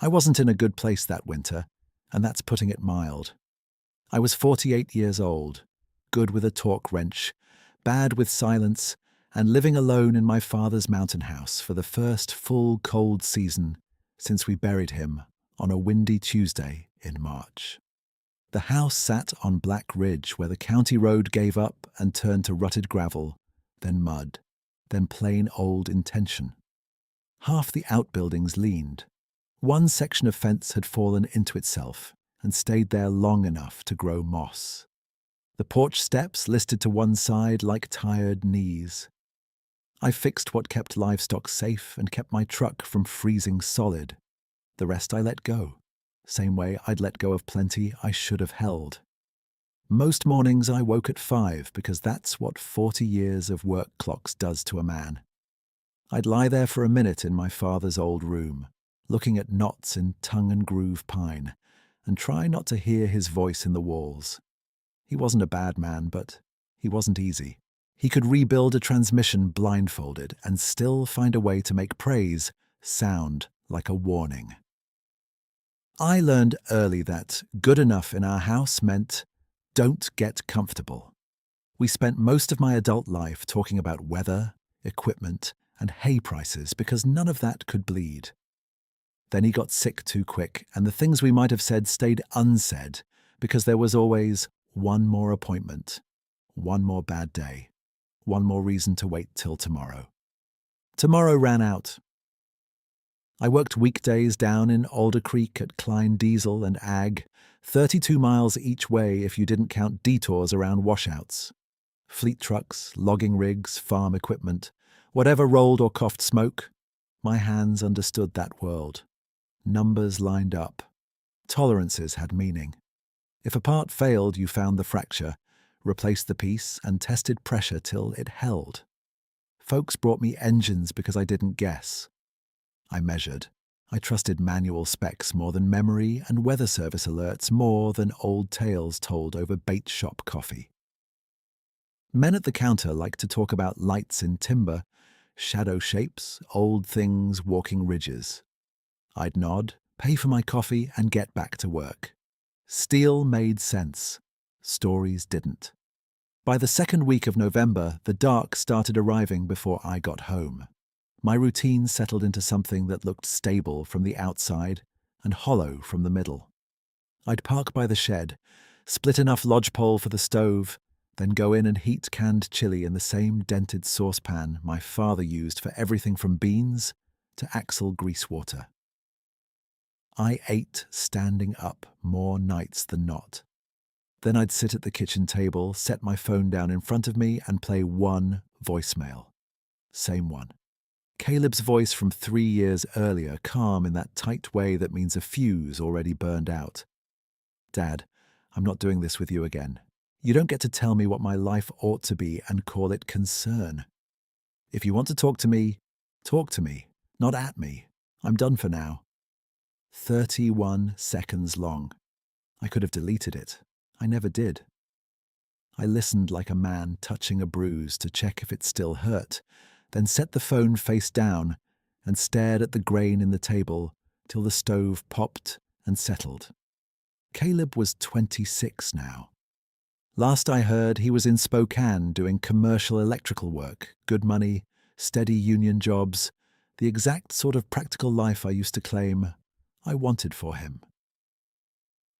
I wasn't in a good place that winter, and that's putting it mild. I was 48 years old, good with a torque wrench, bad with silence, and living alone in my father's mountain house for the first full cold season since we buried him on a windy Tuesday in March. The house sat on Black Ridge where the county road gave up and turned to rutted gravel, then mud, then plain old intention. Half the outbuildings leaned. One section of fence had fallen into itself and stayed there long enough to grow moss. The porch steps listed to one side like tired knees. I fixed what kept livestock safe and kept my truck from freezing solid. The rest I let go, same way I'd let go of plenty I should have held. Most mornings I woke at 5 because that's what 40 years of work clocks does to a man. I'd lie there for a minute in my father's old room, looking at knots in tongue and groove pine, and try not to hear his voice in the walls. He wasn't a bad man, but he wasn't easy. He could rebuild a transmission blindfolded and still find a way to make praise sound like a warning. I learned early that good enough in our house meant don't get comfortable. We spent most of my adult life talking about weather, equipment, and hay prices because none of that could bleed. Then he got sick too quick, and the things we might have said stayed unsaid because there was always one more appointment, one more bad day, one more reason to wait till tomorrow. Tomorrow ran out. I worked weekdays down in Alder Creek at Klein Diesel and Ag, 32 miles each way if you didn't count detours around washouts. Fleet trucks, logging rigs, farm equipment, whatever rolled or coughed smoke, my hands understood that world. Numbers lined up. Tolerances had meaning. If a part failed, you found the fracture, replaced the piece, and tested pressure till it held. Folks brought me engines because I didn't guess. I measured. I trusted manual specs more than memory and weather service alerts more than old tales told over bait shop coffee. Men at the counter liked to talk about lights in timber, shadow shapes, old things walking ridges. I'd nod, pay for my coffee, and get back to work. Steel made sense. Stories didn't. By the second week of November, the dark started arriving before I got home. My routine settled into something that looked stable from the outside and hollow from the middle. I'd park by the shed, split enough lodgepole for the stove, then go in and heat canned chili in the same dented saucepan my father used for everything from beans to axle grease water. I ate standing up more nights than not. Then I'd sit at the kitchen table, set my phone down in front of me, and play one voicemail. Same one. Caleb's voice from 3 years earlier, calm in that tight way that means a fuse already burned out. Dad, I'm not doing this with you again. You don't get to tell me what my life ought to be and call it concern. If you want to talk to me, not at me. I'm done for now. 31 seconds long. I could have deleted it. I never did. I listened like a man touching a bruise to check if it still hurt, then set the phone face down and stared at the grain in the table till the stove popped and settled. Caleb was 26 now. Last I heard, he was in Spokane doing commercial electrical work, good money, steady union jobs, the exact sort of practical life I used to claim I wanted for him.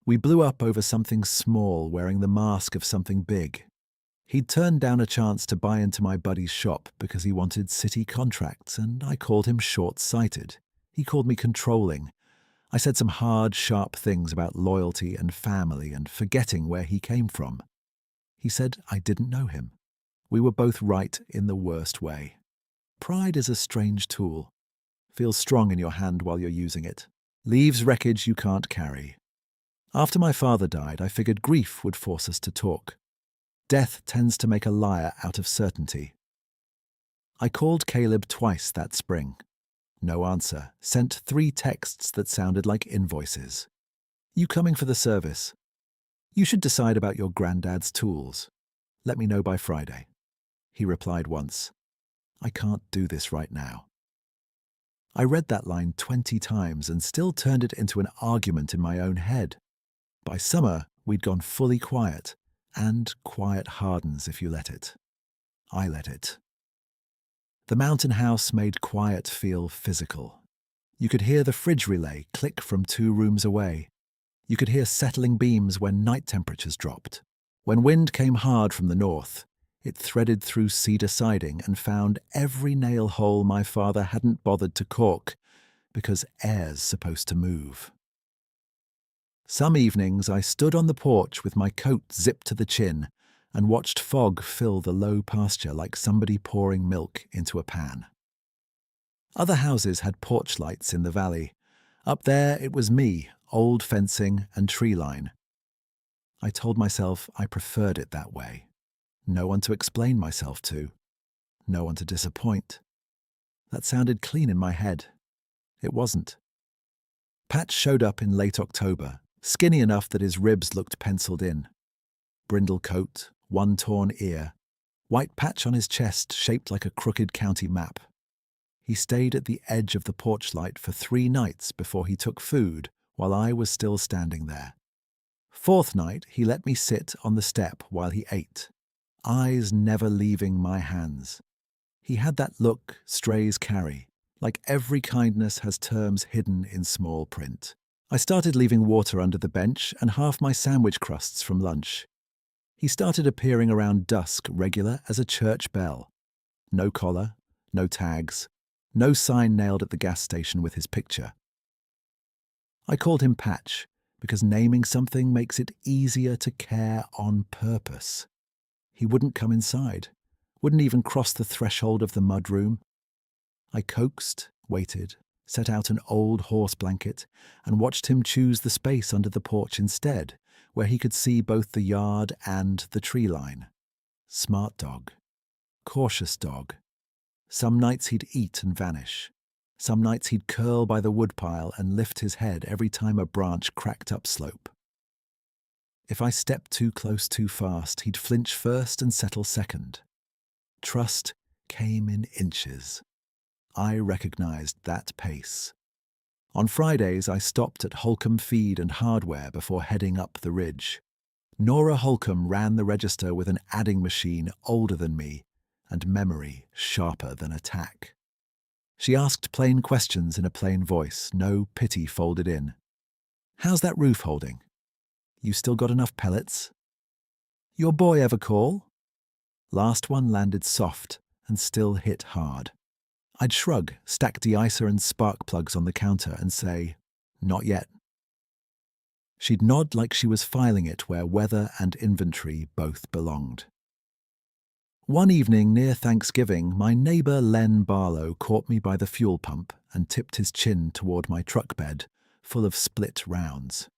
We blew up over something small wearing the mask of something big. He'd turned down a chance to buy into my buddy's shop because he wanted city contracts, and I called him short-sighted. He called me controlling. I said some hard, sharp things about loyalty and family and forgetting where he came from. He said I didn't know him. We were both right in the worst way. Pride is a strange tool. Feels strong in your hand while you're using it. Leaves wreckage you can't carry. After my father died, I figured grief would force us to talk. Death tends to make a liar out of certainty. I called Caleb twice that spring. No answer. Sent 3 texts that sounded like invoices. You coming for the service? You should decide about your granddad's tools. Let me know by Friday. He replied once. I can't do this right now. I read that line 20 times and still turned it into an argument in my own head. By summer, we'd gone fully quiet, and quiet hardens if you let it. I let it. The mountain house made quiet feel physical. You could hear the fridge relay click from 2 rooms away. You could hear settling beams when night temperatures dropped. When wind came hard from the north, it threaded through cedar siding and found every nail hole my father hadn't bothered to caulk, because air's supposed to move. Some evenings I stood on the porch with my coat zipped to the chin and watched fog fill the low pasture like somebody pouring milk into a pan. Other houses had porch lights in the valley. Up there it was me, old fencing and Treeline. I told myself I preferred it that way. No one to explain myself to. No one to disappoint. That sounded clean in my head. It wasn't. Pat showed up in late October, skinny enough that his ribs looked penciled in. Brindle coat, one torn ear, white patch on his chest shaped like a crooked county map. He stayed at the edge of the porch light for 3 nights before he took food while I was still standing there. 4th night, he let me sit on the step while he ate, eyes never leaving my hands. He had that look strays carry, like every kindness has terms hidden in small print. I started leaving water under the bench and half my sandwich crusts from lunch. He started appearing around dusk regular as a church bell. No collar, no tags, no sign nailed at the gas station with his picture. I called him Patch because naming something makes it easier to care on purpose. He wouldn't come inside, wouldn't even cross the threshold of the mudroom. I coaxed, waited, set out an old horse blanket, and watched him choose the space under the porch instead, where he could see both the yard and the tree line. Smart dog. Cautious dog. Some nights he'd eat and vanish. Some nights he'd curl by the woodpile and lift his head every time a branch cracked upslope. If I stepped too close too fast, he'd flinch first and settle second. Trust came in inches. I recognized that pace. On Fridays, I stopped at Holcomb Feed and Hardware before heading up the ridge. Nora Holcomb ran the register with an adding machine older than me and memory sharper than a tack. She asked plain questions in a plain voice, no pity folded in. How's that roof holding? You still got enough pellets? Your boy ever call? Last one landed soft and still hit hard. I'd shrug, stack de-icer and spark plugs on the counter and say, not yet. She'd nod like she was filing it where weather and inventory both belonged. One evening near Thanksgiving, my neighbour Len Barlow caught me by the fuel pump and tipped his chin toward my truck bed, full of split rounds.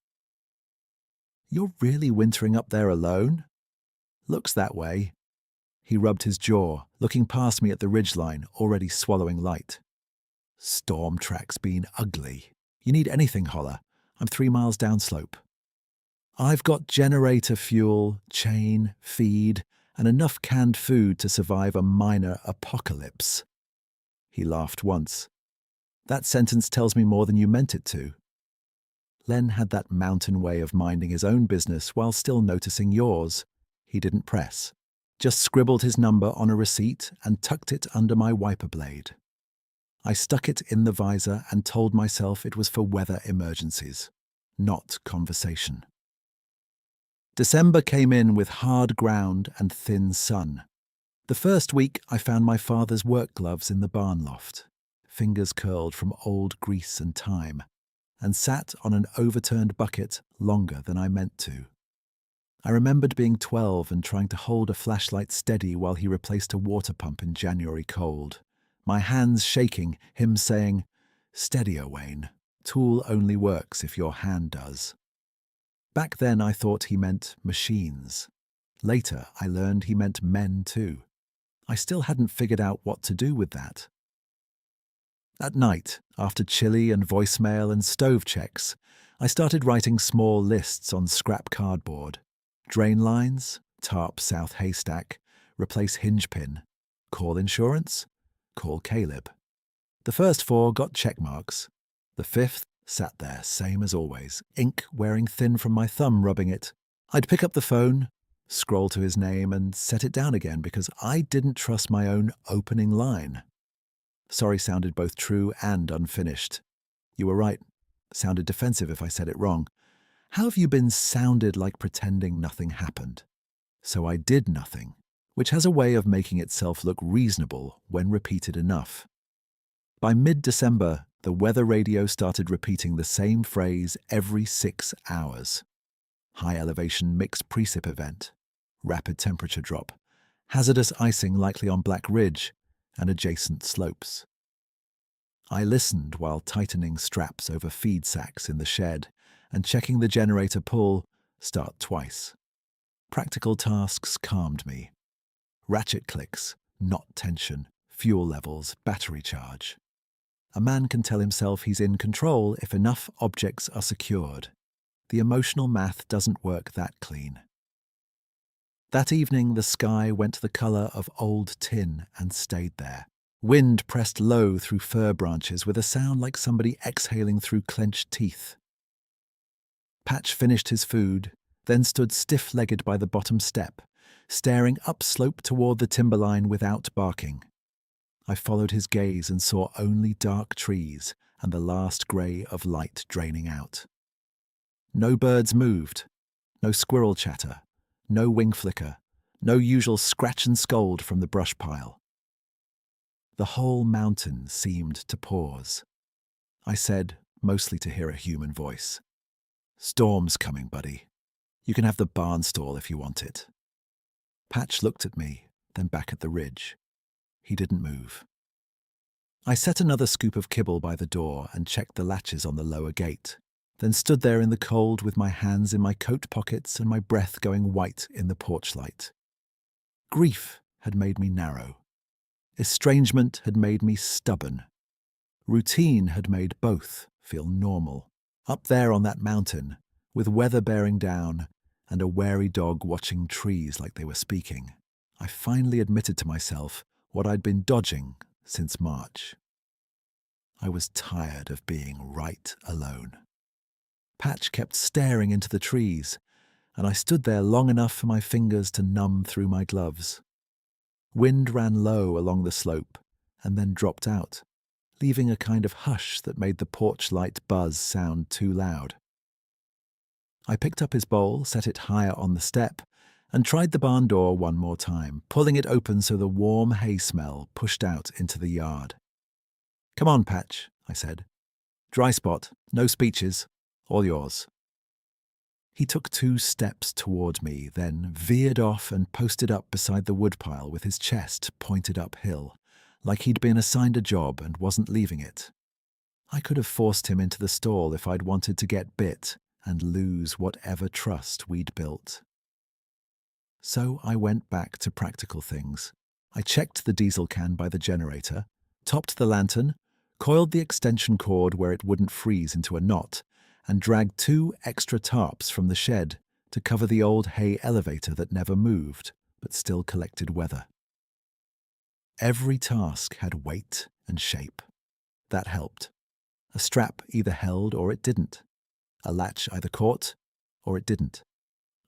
You're really wintering up there alone? Looks that way. He rubbed his jaw, looking past me at the ridgeline, already swallowing light. Storm track's been ugly. You need anything, holler. I'm 3 miles downslope. I've got generator fuel, chain, feed, and enough canned food to survive a minor apocalypse. He laughed once. That sentence tells me more than you meant it to. Len had that mountain way of minding his own business while still noticing yours. He didn't press. Just scribbled his number on a receipt and tucked it under my wiper blade. I stuck it in the visor and told myself it was for weather emergencies, not conversation. December came in with hard ground and thin sun. The first week I found my father's work gloves in the barn loft, fingers curled from old grease and time, and sat on an overturned bucket longer than I meant to. I remembered being 12 and trying to hold a flashlight steady while he replaced a water pump in January cold. My hands shaking, him saying, "Steadier, Wayne. Tool only works if your hand does." Back then I thought he meant machines. Later I learned he meant men too. I still hadn't figured out what to do with that. At night, after chili and voicemail and stove checks, I started writing small lists on scrap cardboard. Drain lines, tarp south haystack, replace hinge pin, call insurance, call Caleb. The first 4 got check marks. The 5th sat there, same as always, ink wearing thin from my thumb rubbing it. I'd pick up the phone, scroll to his name, and set it down again because I didn't trust my own opening line. Sorry sounded both true and unfinished. You were right. Sounded defensive if I said it wrong. How have you been sounded like pretending nothing happened? So I did nothing, which has a way of making itself look reasonable when repeated enough. By mid-December, the weather radio started repeating the same phrase every 6 hours. High elevation mixed precip event, rapid temperature drop, hazardous icing likely on Black Ridge and adjacent slopes. I listened while tightening straps over feed sacks in the shed and checking the generator pull start twice. Practical tasks calmed me. Ratchet clicks, knot tension, fuel levels, battery charge. A man can tell himself he's in control if enough objects are secured. The emotional math doesn't work that clean. That evening, the sky went the color of old tin and stayed there. Wind pressed low through fir branches with a sound like somebody exhaling through clenched teeth. Patch finished his food, then stood stiff-legged by the bottom step, staring upslope toward the timberline without barking. I followed his gaze and saw only dark trees and the last grey of light draining out. No birds moved, no squirrel chatter, no wing flicker, no usual scratch and scold from the brush pile. The whole mountain seemed to pause. I said, mostly to hear a human voice, "Storm's coming, buddy. You can have the barn stall if you want it." Patch looked at me, then back at the ridge. He didn't move. I set another scoop of kibble by the door and checked the latches on the lower gate, then stood there in the cold with my hands in my coat pockets and my breath going white in the porch light. Grief had made me narrow. Estrangement had made me stubborn. Routine had made both feel normal. Up there on that mountain, with weather bearing down and a wary dog watching trees like they were speaking, I finally admitted to myself what I'd been dodging since March. I was tired of being right alone. Patch kept staring into the trees, and I stood there long enough for my fingers to numb through my gloves. Wind ran low along the slope and then dropped out, leaving a kind of hush that made the porch light buzz sound too loud. I picked up his bowl, set it higher on the step, and tried the barn door one more time, pulling it open so the warm hay smell pushed out into the yard. "Come on, Patch," I said. "Dry spot, no speeches, all yours." He took 2 steps toward me, then veered off and posted up beside the woodpile with his chest pointed uphill, like he'd been assigned a job and wasn't leaving it. I could have forced him into the stall if I'd wanted to get bit and lose whatever trust we'd built. So I went back to practical things. I checked the diesel can by the generator, topped the lantern, coiled the extension cord where it wouldn't freeze into a knot, and dragged 2 extra tarps from the shed to cover the old hay elevator that never moved but still collected weather. Every task had weight and shape. That helped. A strap either held or it didn't. A latch either caught or it didn't.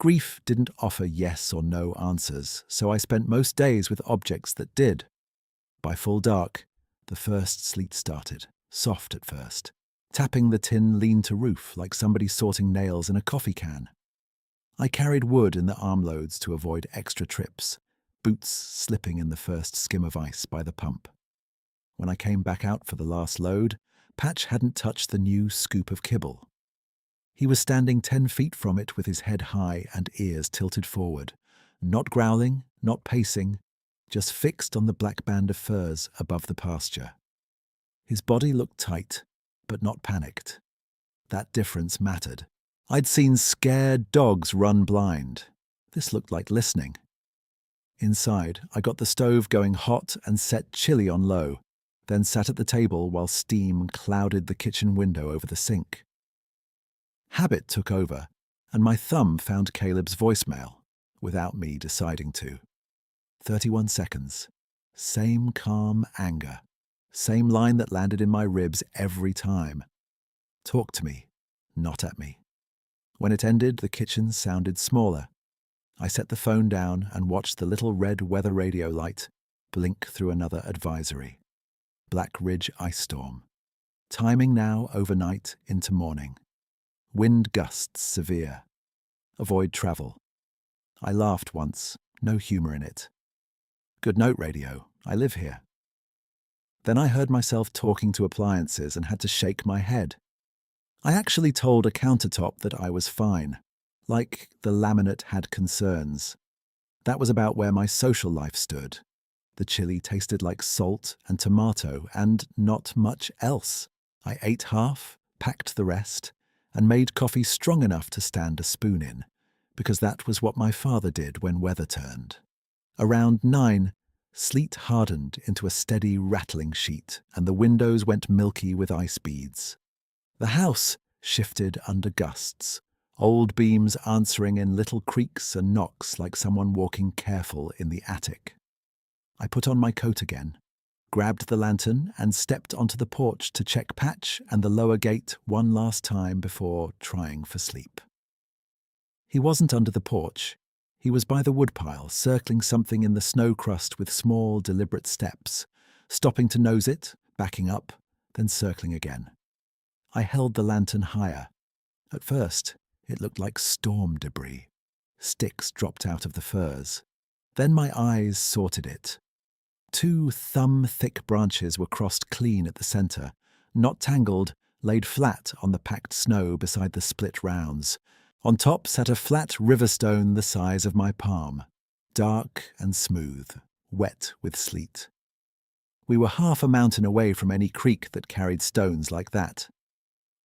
Grief didn't offer yes or no answers, so I spent most days with objects that did. By full dark, the first sleet started, soft at first, tapping the tin lean-to roof like somebody sorting nails in a coffee can. I carried wood in the armloads to avoid extra trips, boots slipping in the first skim of ice by the pump. When I came back out for the last load, Patch hadn't touched the new scoop of kibble. He was standing 10 feet from it with his head high and ears tilted forward, not growling, not pacing, just fixed on the black band of firs above the pasture. His body looked tight, but not panicked. That difference mattered. I'd seen scared dogs run blind. This looked like listening. Inside, I got the stove going hot and set chili on low, then sat at the table while steam clouded the kitchen window over the sink. Habit took over, and my thumb found Caleb's voicemail, without me deciding to. 31 seconds. Same calm anger. Same line that landed in my ribs every time. Talk to me, not at me. When it ended, the kitchen sounded smaller. I set the phone down and watched the little red weather radio light blink through another advisory. Black Ridge ice storm. Timing now overnight into morning. Wind gusts severe. Avoid travel. I laughed once, no humor in it. Good note, radio. I live here. Then I heard myself talking to appliances and had to shake my head. I actually told a countertop that I was fine, like the laminate had concerns. That was about where my social life stood. The chili tasted like salt and tomato and not much else. I ate half, packed the rest, and made coffee strong enough to stand a spoon in, because that was what my father did when weather turned. Around 9, sleet hardened into a steady rattling sheet, and the windows went milky with ice beads. The house shifted under gusts, old beams answering in little creaks and knocks like someone walking careful in the attic. I put on my coat again, grabbed the lantern, and stepped onto the porch to check Patch and the lower gate one last time before trying for sleep. He wasn't under the porch. He was by the woodpile, circling something in the snow crust with small, deliberate steps, stopping to nose it, backing up, then circling again. I held the lantern higher. At first, it looked like storm debris. Sticks dropped out of the firs. Then my eyes sorted it. 2 thumb-thick branches were crossed clean at the center, not tangled, laid flat on the packed snow beside the split rounds. On top sat a flat riverstone the size of my palm, dark and smooth, wet with sleet. We were half a mountain away from any creek that carried stones like that.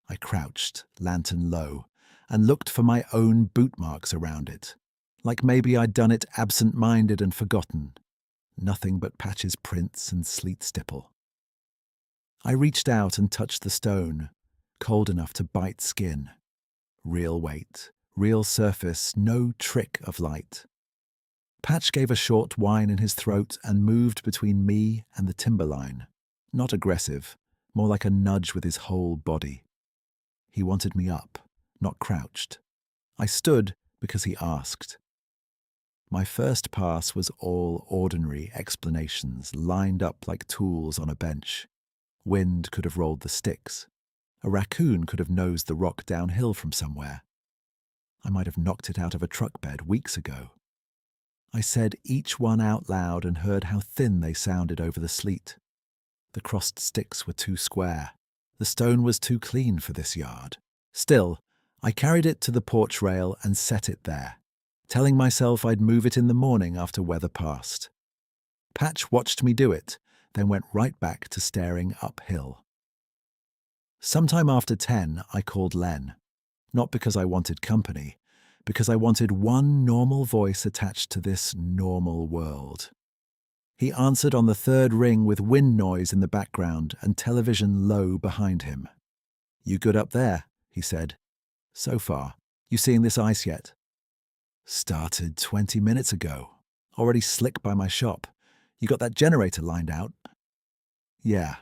I crouched, lantern low, and looked for my own boot marks around it, like maybe I'd done it absent-minded and forgotten. Nothing but Patch's prints and sleet stipple. I reached out and touched the stone, cold enough to bite skin. Real weight, real surface, no trick of light. Patch gave a short whine in his throat and moved between me and the timberline. Not aggressive, more like a nudge with his whole body. He wanted me up, not crouched. I stood because he asked. My first pass was all ordinary explanations, lined up like tools on a bench. Wind could have rolled the sticks. A raccoon could have nosed the rock downhill from somewhere. I might have knocked it out of a truck bed weeks ago. I said each one out loud and heard how thin they sounded over the sleet. The crossed sticks were too square. The stone was too clean for this yard. Still, I carried it to the porch rail and set it there, telling myself I'd move it in the morning after weather passed. Patch watched me do it, then went right back to staring uphill. Sometime after 10, I called Len, not because I wanted company, because I wanted one normal voice attached to this normal world. He answered on the 3rd ring with wind noise in the background and television low behind him. "You good up there?" he said. "So far. You seeing this ice yet?" "Started 20 minutes ago. Already slick by my shop. You got that generator lined out?" "Yeah."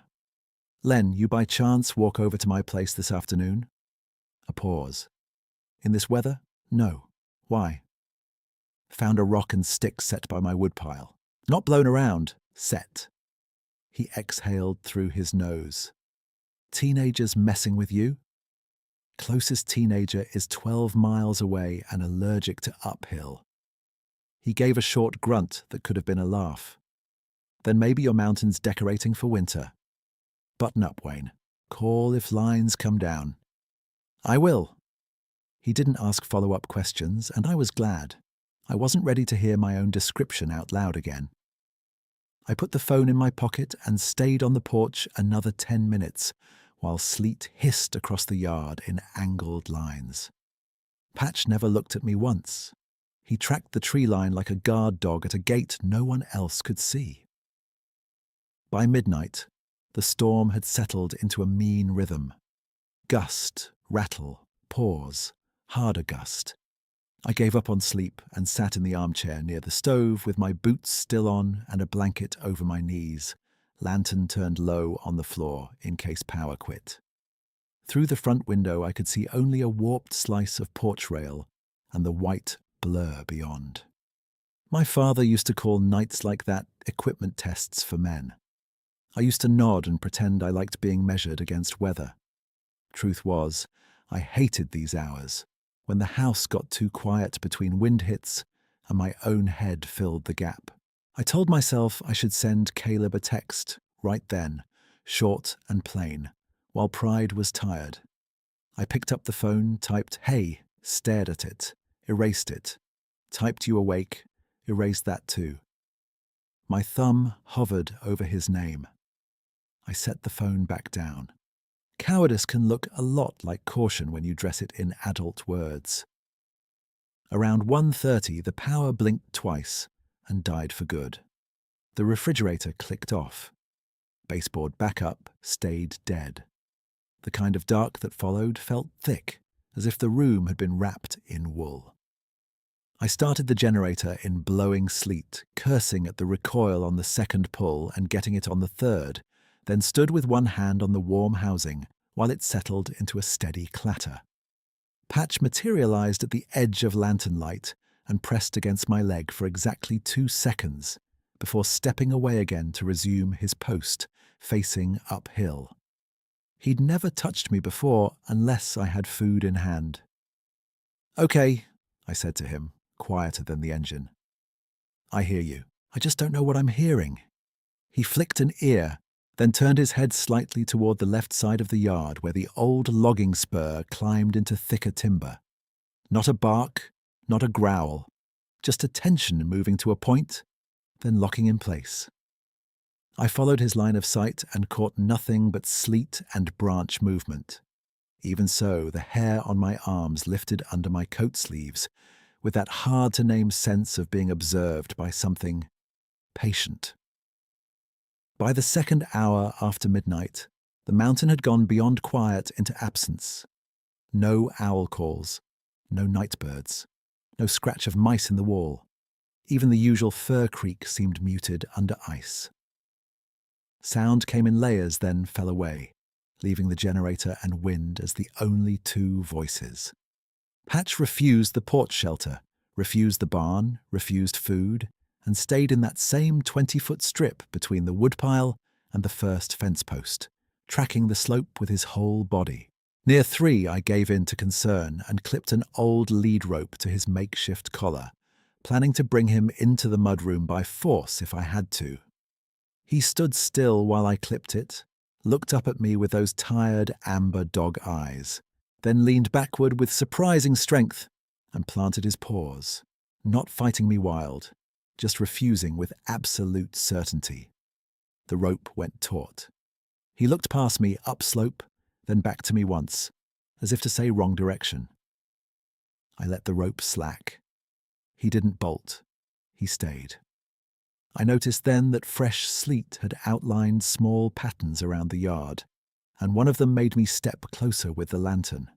"Len, you by chance walk over to my place this afternoon?" A pause. "In this weather? No. Why?" "Found a rock and stick set by my woodpile. Not blown around, set." He exhaled through his nose. "Teenagers messing with you?" "Closest teenager is 12 miles away and allergic to uphill." He gave a short grunt that could have been a laugh. "Then maybe your mountain's decorating for winter. Button up, Wayne. Call if lines come down." "I will." He didn't ask follow-up questions, and I was glad. I wasn't ready to hear my own description out loud again. I put the phone in my pocket and stayed on the porch another 10 minutes, while sleet hissed across the yard in angled lines. Patch never looked at me once. He tracked the tree line like a guard dog at a gate no one else could see. By midnight, the storm had settled into a mean rhythm. Gust, rattle, pause, harder gust. I gave up on sleep and sat in the armchair near the stove with my boots still on and a blanket over my knees, lantern turned low on the floor in case power quit. Through the front window I could see only a warped slice of porch rail and the white blur beyond. My father used to call nights like that equipment tests for men. I used to nod and pretend I liked being measured against weather. Truth was, I hated these hours, when the house got too quiet between wind hits and my own head filled the gap. I told myself I should send Caleb a text right then, short and plain, while pride was tired. I picked up the phone, typed "Hey," stared at it, erased it, typed "You awake," erased that too. My thumb hovered over his name. I set the phone back down. Cowardice can look a lot like caution when you dress it in adult words. Around 1:30, the power blinked twice and died for good. The refrigerator clicked off. Baseboard backup stayed dead. The kind of dark that followed felt thick, as if the room had been wrapped in wool. I started the generator in blowing sleet, cursing at the recoil on the second pull and getting it on the third, then stood with one hand on the warm housing while it settled into a steady clatter. Patch materialized at the edge of lantern light and pressed against my leg for exactly 2 seconds before stepping away again to resume his post, facing uphill. He'd never touched me before unless I had food in hand. "Okay," I said to him, quieter than the engine. "I hear you. I just don't know what I'm hearing." He flicked an ear, then turned his head slightly toward the left side of the yard where the old logging spur climbed into thicker timber. Not a bark, not a growl, just a tension moving to a point, then locking in place. I followed his line of sight and caught nothing but sleet and branch movement. Even so, the hair on my arms lifted under my coat sleeves with that hard-to-name sense of being observed by something patient. By the second hour after midnight, the mountain had gone beyond quiet into absence. No owl calls, no night birds, no scratch of mice in the wall. Even the usual fir creak seemed muted under ice. Sound came in layers, then fell away, leaving the generator and wind as the only two voices. Patch refused the porch shelter, refused the barn, refused food, and stayed in that same 20-foot strip between the woodpile and the first fence post, tracking the slope with his whole body. Near 3, I gave in to concern and clipped an old lead rope to his makeshift collar, planning to bring him into the mudroom by force if I had to. He stood still while I clipped it, looked up at me with those tired amber dog eyes, then leaned backward with surprising strength and planted his paws, not fighting me wild, just refusing with absolute certainty. The rope went taut. He looked past me upslope, then back to me once, as if to say wrong direction. I let the rope slack. He didn't bolt. He stayed. I noticed then that fresh sleet had outlined small patterns around the yard, and one of them made me step closer with the lantern.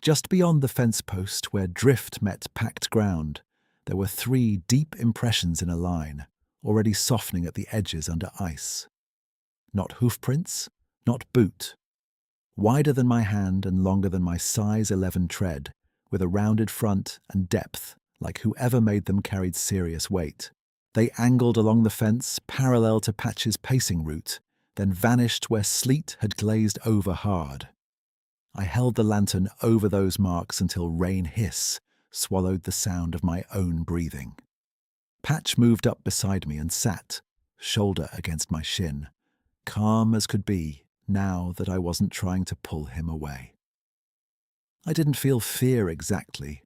Just beyond the fence post where drift met packed ground, there were 3 deep impressions in a line, already softening at the edges under ice. Not hoofprints, not boot. Wider than my hand and longer than my size 11 tread, with a rounded front and depth like whoever made them carried serious weight. They angled along the fence parallel to Patch's pacing route, then vanished where sleet had glazed over hard. I held the lantern over those marks until rain hiss swallowed the sound of my own breathing. Patch moved up beside me and sat, shoulder against my shin, calm as could be now that I wasn't trying to pull him away. I didn't feel fear exactly.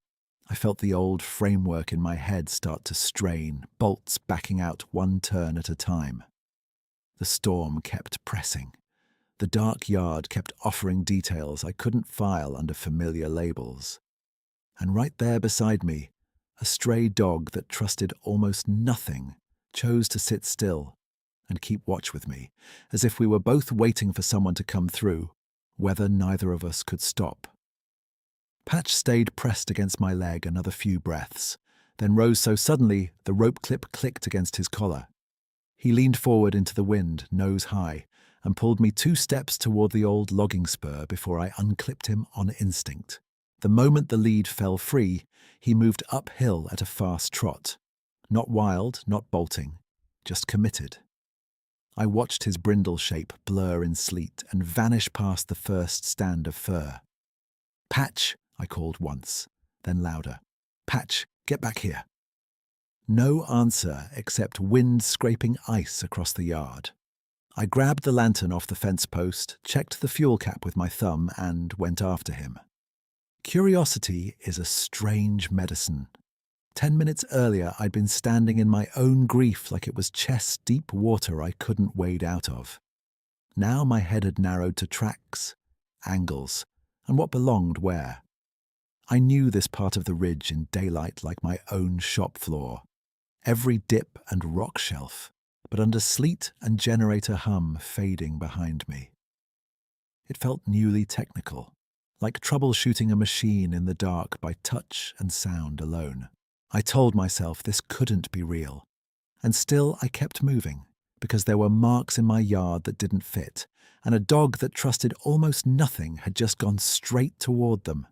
I felt the old framework in my head start to strain, bolts backing out one turn at a time. The storm kept pressing. The dark yard kept offering details I couldn't file under familiar labels. And right there beside me, a stray dog that trusted almost nothing chose to sit still and keep watch with me, as if we were both waiting for someone to come through, whether neither of us could stop. Patch stayed pressed against my leg another few breaths, then rose so suddenly the rope clip clicked against his collar. He leaned forward into the wind, nose high, and pulled me 2 steps toward the old logging spur before I unclipped him on instinct. The moment the lead fell free, he moved uphill at a fast trot. Not wild, not bolting, just committed. I watched his brindle shape blur in sleet and vanish past the first stand of fir. "Patch," I called once, then louder. "Patch, get back here." No answer except wind scraping ice across the yard. I grabbed the lantern off the fence post, checked the fuel cap with my thumb, and went after him. Curiosity is a strange medicine. 10 minutes earlier, I'd been standing in my own grief like it was chest-deep water I couldn't wade out of. Now my head had narrowed to tracks, angles, and what belonged where. I knew this part of the ridge in daylight like my own shop floor. Every dip and rock shelf, but under sleet and generator hum fading behind me. It felt newly technical, like troubleshooting a machine in the dark by touch and sound alone. I told myself this couldn't be real, and still I kept moving, because there were marks in my yard that didn't fit, and a dog that trusted almost nothing had just gone straight toward them.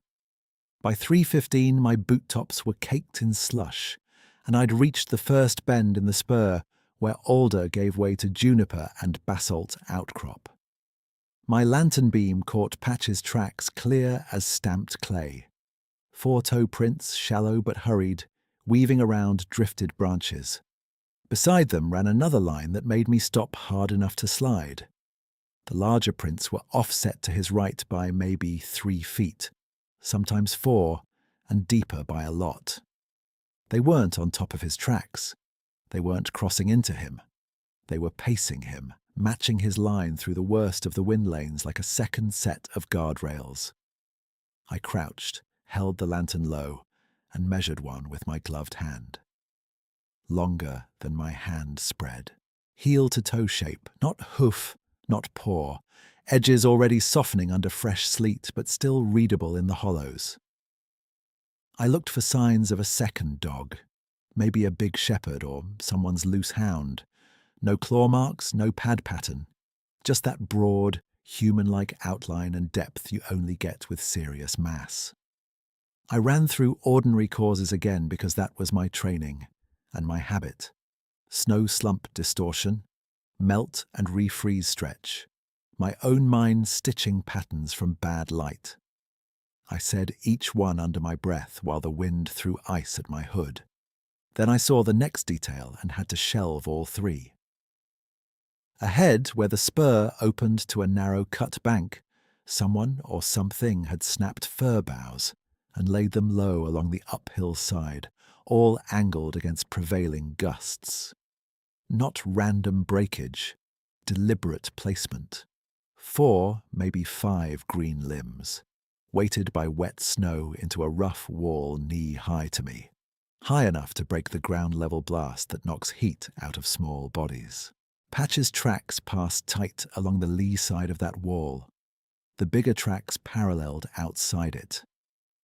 By 3:15, my boot tops were caked in slush, and I'd reached the first bend in the spur where alder gave way to juniper and basalt outcrop. My lantern beam caught Patch's tracks clear as stamped clay. 4 toe prints, shallow but hurried, weaving around drifted branches. Beside them ran another line that made me stop hard enough to slide. The larger prints were offset to his right by maybe 3 feet, sometimes 4, and deeper by a lot. They weren't on top of his tracks. They weren't crossing into him. They were pacing him, matching his line through the worst of the wind lanes like a second set of guardrails. I crouched, held the lantern low, and measured one with my gloved hand. Longer than my hand spread. Heel to toe shape, not hoof, not paw. Edges already softening under fresh sleet, but still readable in the hollows. I looked for signs of a second dog, maybe a big shepherd or someone's loose hound. No claw marks, no pad pattern, just that broad, human-like outline and depth you only get with serious mass. I ran through ordinary causes again because that was my training and my habit. Snow slump distortion, melt and refreeze stretch, my own mind stitching patterns from bad light. I said each one under my breath while the wind threw ice at my hood. Then I saw the next detail and had to shelve all 3. Ahead, where the spur opened to a narrow cut bank, someone or something had snapped fir boughs and laid them low along the uphill side, all angled against prevailing gusts. Not random breakage, deliberate placement. 4, maybe 5 green limbs, weighted by wet snow into a rough wall knee-high to me, high enough to break the ground-level blast that knocks heat out of small bodies. Patch's tracks passed tight along the lee side of that wall. The bigger tracks paralleled outside it.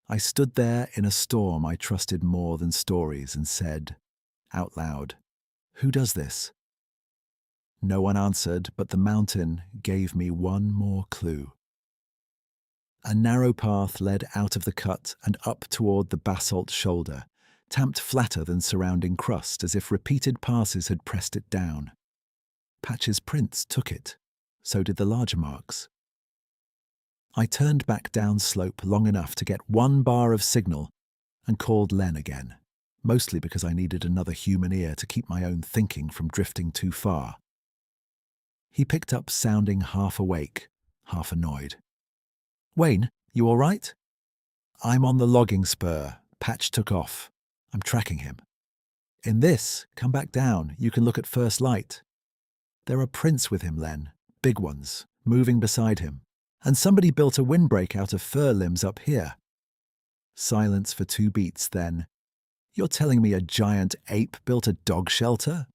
I stood there in a storm I trusted more than stories and said, out loud, "Who does this?" No one answered, but the mountain gave me one more clue. A narrow path led out of the cut and up toward the basalt shoulder, tamped flatter than surrounding crust as if repeated passes had pressed it down. Patch's prints took it. So did the larger marks. I turned back down slope long enough to get 1 bar of signal and called Len again, mostly because I needed another human ear to keep my own thinking from drifting too far. He picked up sounding half awake, half annoyed. "Wayne, you all right?" "I'm on the logging spur. Patch took off. I'm tracking him." "In this, come back down. You can look at first light." "There are prints with him, Len. Big ones, moving beside him. And somebody built a windbreak out of fir limbs up here." Silence for 2 beats, then, "You're telling me a giant ape built a dog shelter?"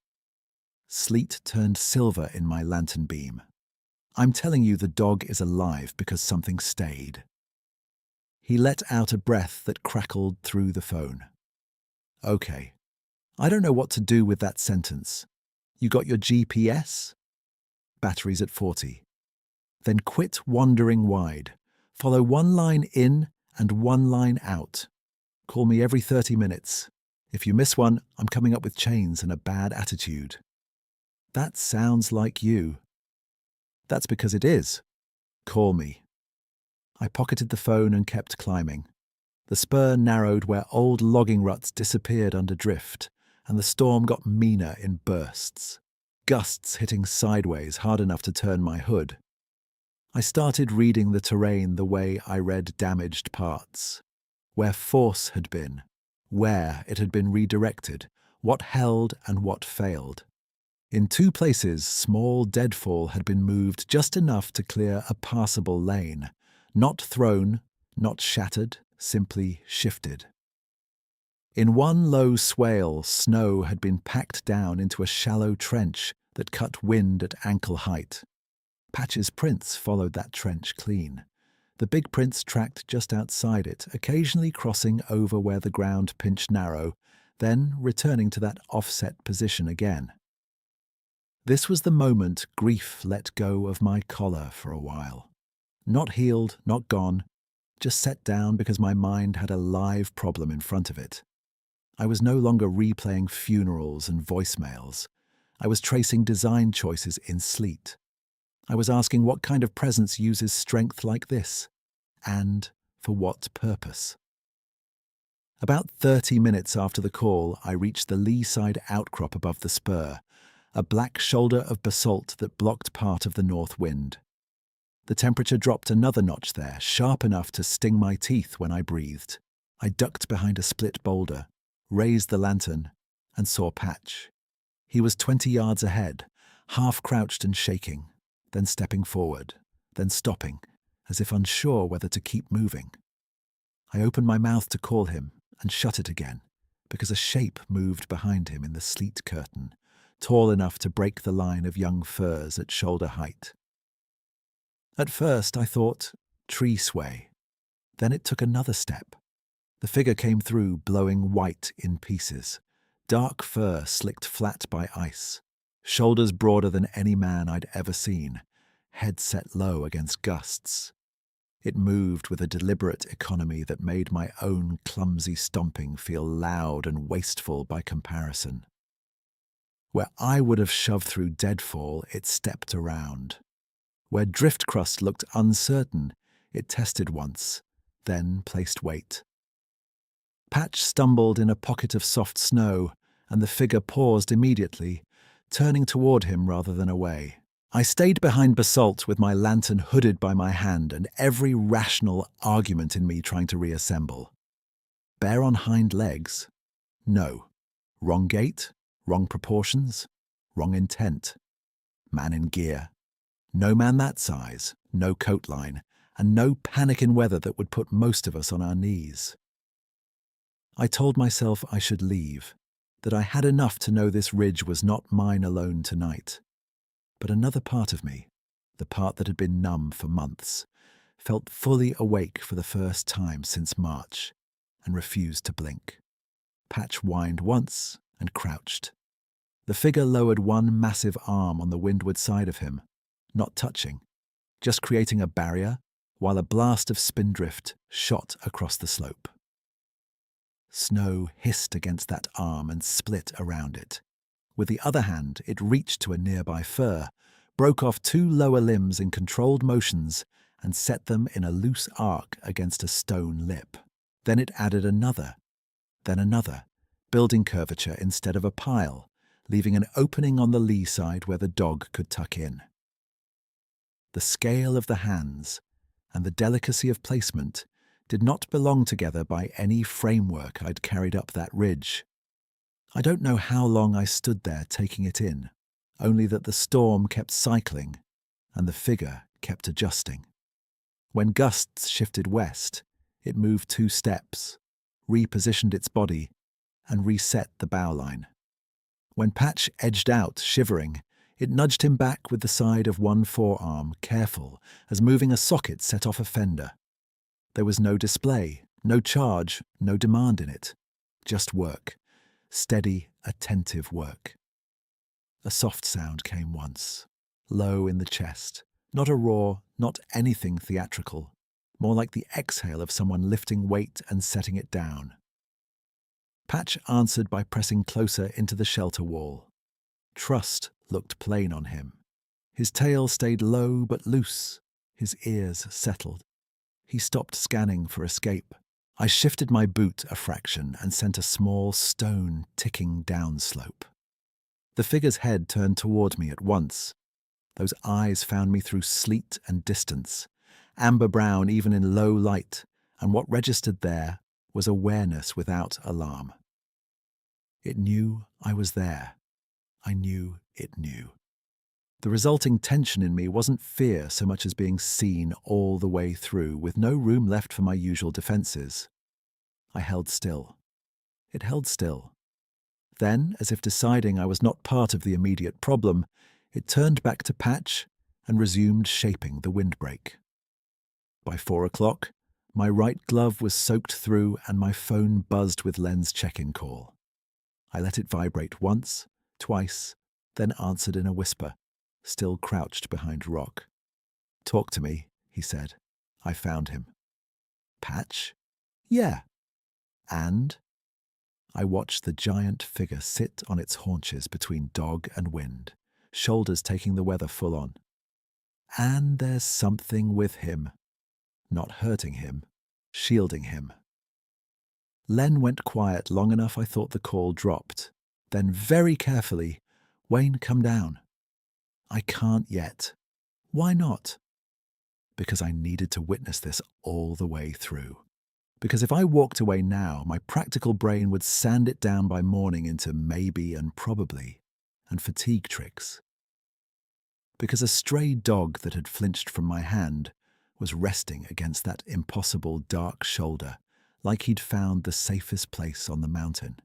Sleet turned silver in my lantern beam. "I'm telling you the dog is alive because something stayed." He let out a breath that crackled through the phone. "Okay. I don't know what to do with that sentence. You got your GPS? Batteries at 40. Then quit wandering wide. Follow one line in and one line out. Call me every 30 minutes. If you miss one, I'm coming up with chains and a bad attitude. That sounds like you. That's because it is. Call me. I pocketed the phone and kept climbing. The spur narrowed where old logging ruts disappeared under drift, and the storm got meaner in bursts, gusts hitting sideways hard enough to turn my hood. I started reading the terrain the way I read damaged parts. Where force had been, where it had been redirected, what held and what failed. In 2 places, small deadfall had been moved just enough to clear a passable lane, not thrown, not shattered, simply shifted. In one low swale, snow had been packed down into a shallow trench that cut wind at ankle height. Patch's prints followed that trench clean. The big prints tracked just outside it, occasionally crossing over where the ground pinched narrow, then returning to that offset position again. This was the moment grief let go of my collar for a while. Not healed, not gone, just set down because my mind had a live problem in front of it. I was no longer replaying funerals and voicemails. I was tracing design choices in sleet. I was asking what kind of presence uses strength like this, and for what purpose. About 30 minutes after the call, I reached the lee side outcrop above the spur, a black shoulder of basalt that blocked part of the north wind. The temperature dropped another notch there, sharp enough to sting my teeth when I breathed. I ducked behind a split boulder, raised the lantern, and saw Patch. He was 20 yards ahead, half crouched and shaking, then stepping forward, then stopping, as if unsure whether to keep moving. I opened my mouth to call him and shut it again, because a shape moved behind him in the sleet curtain, tall enough to break the line of young firs at shoulder height. At first I thought, tree sway. Then it took another step. The figure came through, blowing white in pieces. Dark fur slicked flat by ice. Shoulders broader than any man I'd ever seen. Head set low against gusts. It moved with a deliberate economy that made my own clumsy stomping feel loud and wasteful by comparison. Where I would have shoved through deadfall, it stepped around. Where drift crust looked uncertain, it tested once, then placed weight. Patch stumbled in a pocket of soft snow, and the figure paused immediately, turning toward him rather than away. I stayed behind basalt with my lantern hooded by my hand and every rational argument in me trying to reassemble. Bear on hind legs? No. Wrong gait? Wrong proportions? Wrong intent. Man in gear? No man that size, no coat line, and no panic in weather that would put most of us on our knees. I told myself I should leave, that I had enough to know this ridge was not mine alone tonight. But another part of me, the part that had been numb for months, felt fully awake for the first time since March and refused to blink. Patch whined once and crouched. The figure lowered one massive arm on the windward side of him, not touching, just creating a barrier while a blast of spindrift shot across the slope. Snow hissed against that arm and split around it. With the other hand, it reached to a nearby fir, broke off 2 lower limbs in controlled motions, and set them in a loose arc against a stone lip. Then it added another, then another, building curvature instead of a pile, leaving an opening on the lee side where the dog could tuck in. The scale of the hands and the delicacy of placement did not belong together by any framework I'd carried up that ridge. I don't know how long I stood there taking it in, only that the storm kept cycling and the figure kept adjusting. When gusts shifted west, it moved 2 steps, repositioned its body, and reset the bowline. When Patch edged out, shivering, it nudged him back with the side of one forearm, careful, as moving a socket set off a fender. There was no display, no charge, no demand in it, just work. Steady, attentive work. A soft sound came once, low in the chest. Not a roar, not anything theatrical, more like the exhale of someone lifting weight and setting it down. Patch answered by pressing closer into the shelter wall. Trust looked plain on him. His tail stayed low but loose, his ears settled. He stopped scanning for escape. I shifted my boot a fraction and sent a small stone ticking downslope. The figure's head turned toward me at once. Those eyes found me through sleet and distance, amber brown even in low light, and what registered there was awareness without alarm. It knew I was there. I knew it knew. The resulting tension in me wasn't fear so much as being seen all the way through, with no room left for my usual defenses. I held still. It held still. Then, as if deciding I was not part of the immediate problem, it turned back to Patch and resumed shaping the windbreak. By 4 o'clock, my right glove was soaked through and my phone buzzed with Len's check-in call. I let it vibrate once, twice, then answered in a whisper, still crouched behind rock. "Talk to me," he said. I found him. "Patch?" "Yeah." "And?" I watched the giant figure sit on its haunches between dog and wind, shoulders taking the weather full on. "And there's something with him. Not hurting him, shielding him." Len went quiet long enough I thought the call dropped. Then very carefully, "Wayne, come down." "I can't yet." "Why not?" Because I needed to witness this all the way through. Because if I walked away now, my practical brain would sand it down by morning into maybe and probably, and fatigue tricks. Because a stray dog that had flinched from my hand was resting against that impossible dark shoulder, like he'd found the safest place on the mountain.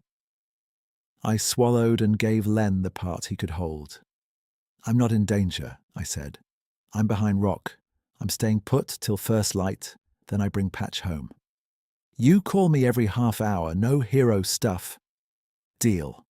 I swallowed and gave Len the part he could hold. "I'm not in danger," I said. "I'm behind rock. I'm staying put till first light, then I bring Patch home. You call me every half hour, no hero stuff." "Deal."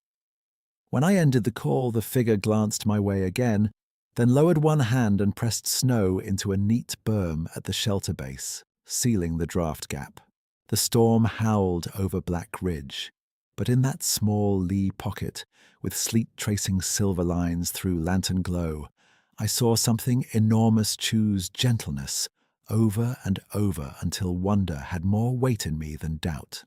When I ended the call, the figure glanced my way again, then lowered one hand and pressed snow into a neat berm at the shelter base, sealing the draft gap. The storm howled over Black Ridge, but in that small lee pocket, with sleet tracing silver lines through lantern glow, I saw something enormous choose gentleness over and over until wonder had more weight in me than doubt.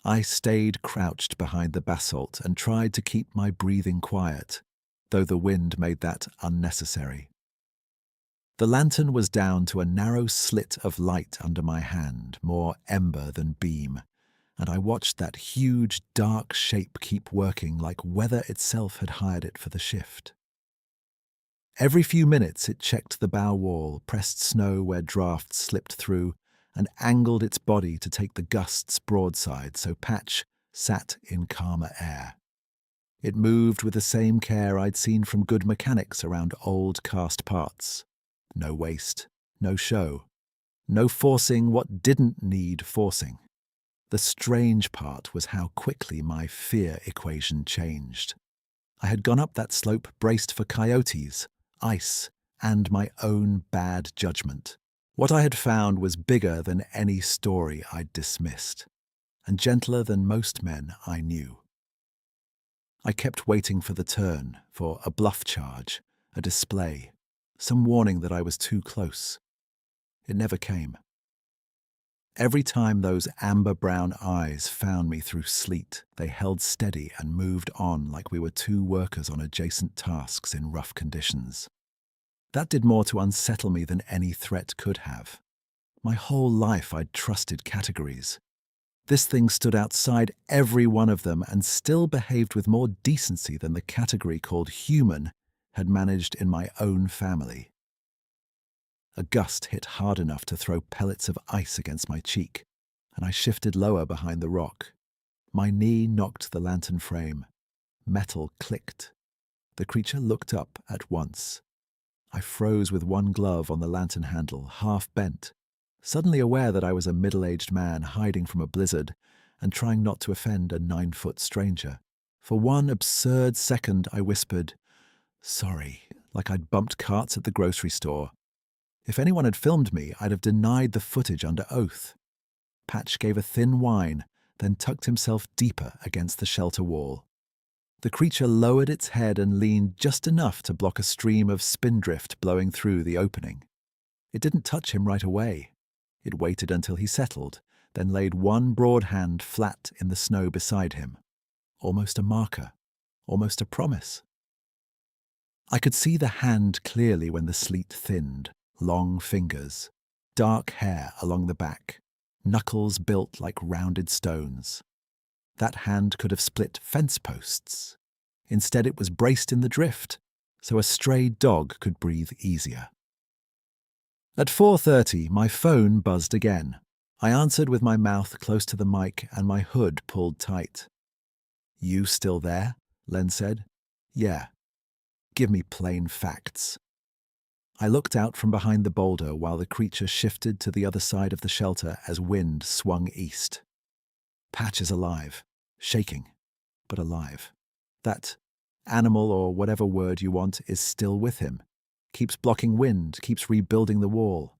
I stayed crouched behind the basalt and tried to keep my breathing quiet, though the wind made that unnecessary. The lantern was down to a narrow slit of light under my hand, more ember than beam, and I watched that huge, dark shape keep working like weather itself had hired it for the shift. Every few minutes it checked the bow wall, pressed snow where drafts slipped through, and angled its body to take the gusts broadside so Patch sat in calmer air. It moved with the same care I'd seen from good mechanics around old cast parts. No waste, no show, no forcing what didn't need forcing. The strange part was how quickly my fear equation changed. I had gone up that slope braced for coyotes, ice, and my own bad judgment. What I had found was bigger than any story I'd dismissed, and gentler than most men I knew. I kept waiting for the turn, for a bluff charge, a display, some warning that I was too close. It never came. Every time those amber-brown eyes found me through sleet, they held steady and moved on like we were two workers on adjacent tasks in rough conditions. That did more to unsettle me than any threat could have. My whole life I'd trusted categories. This thing stood outside every one of them and still behaved with more decency than the category called human had managed in my own family. A gust hit hard enough to throw pellets of ice against my cheek, and I shifted lower behind the rock. My knee knocked the lantern frame. Metal clicked. The creature looked up at once. I froze with one glove on the lantern handle, half bent, suddenly aware that I was a middle-aged man hiding from a blizzard and trying not to offend a 9-foot stranger. For one absurd second, I whispered, "Sorry," like I'd bumped carts at the grocery store. If anyone had filmed me, I'd have denied the footage under oath. Patch gave a thin whine, then tucked himself deeper against the shelter wall. The creature lowered its head and leaned just enough to block a stream of spindrift blowing through the opening. It didn't touch him right away. It waited until he settled, then laid one broad hand flat in the snow beside him. Almost a marker, almost a promise. I could see the hand clearly when the sleet thinned, long fingers, dark hair along the back, knuckles built like rounded stones. That hand could have split fence posts. Instead, it was braced in the drift, so a stray dog could breathe easier. At 4:30, my phone buzzed again. I answered with my mouth close to the mic and my hood pulled tight. "You still there?" Len said. "Yeah. Give me plain facts." I looked out from behind the boulder while the creature shifted to the other side of the shelter as wind swung east. Patch is alive, shaking, but alive. That animal, or whatever word you want, is still with him. Keeps blocking wind, keeps rebuilding the wall.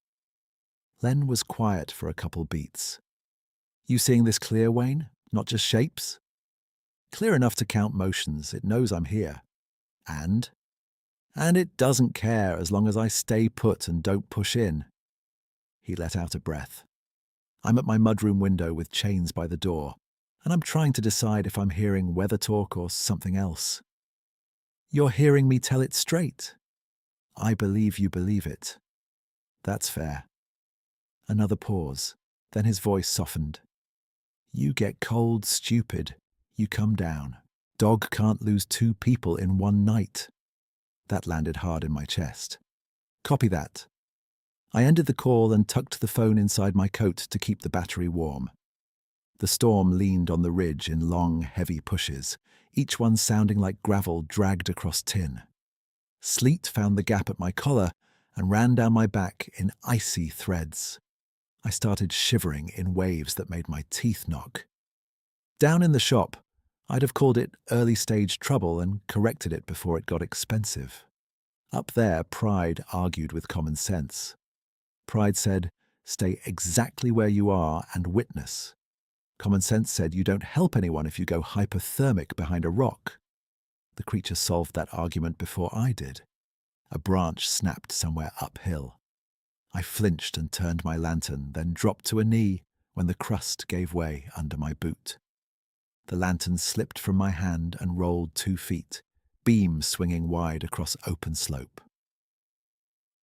Len was quiet for a couple beats. "You seeing this clear, Wayne? Not just shapes?" "Clear enough to count motions. It knows I'm here. And it doesn't care as long as I stay put and don't push in." He let out a breath. I'm at my mudroom window with chains by the door, and I'm trying to decide if I'm hearing weather talk or something else. "You're hearing me tell it straight." "I believe you believe it." "That's fair." Another pause, then his voice softened. "You get cold, stupid. You come down. Dog can't lose two people in one night." That landed hard in my chest. "Copy that." I ended the call and tucked the phone inside my coat to keep the battery warm. The storm leaned on the ridge in long, heavy pushes, each one sounding like gravel dragged across tin. Sleet found the gap at my collar and ran down my back in icy threads. I started shivering in waves that made my teeth knock. Down in the shop, I'd have called it early-stage trouble and corrected it before it got expensive. Up there, pride argued with common sense. Pride said, "Stay exactly where you are and witness." Common sense said, "You don't help anyone if you go hypothermic behind a rock." The creature solved that argument before I did. A branch snapped somewhere uphill. I flinched and turned my lantern, then dropped to a knee when the crust gave way under my boot. The lantern slipped from my hand and rolled 2 feet, beam swinging wide across open slope.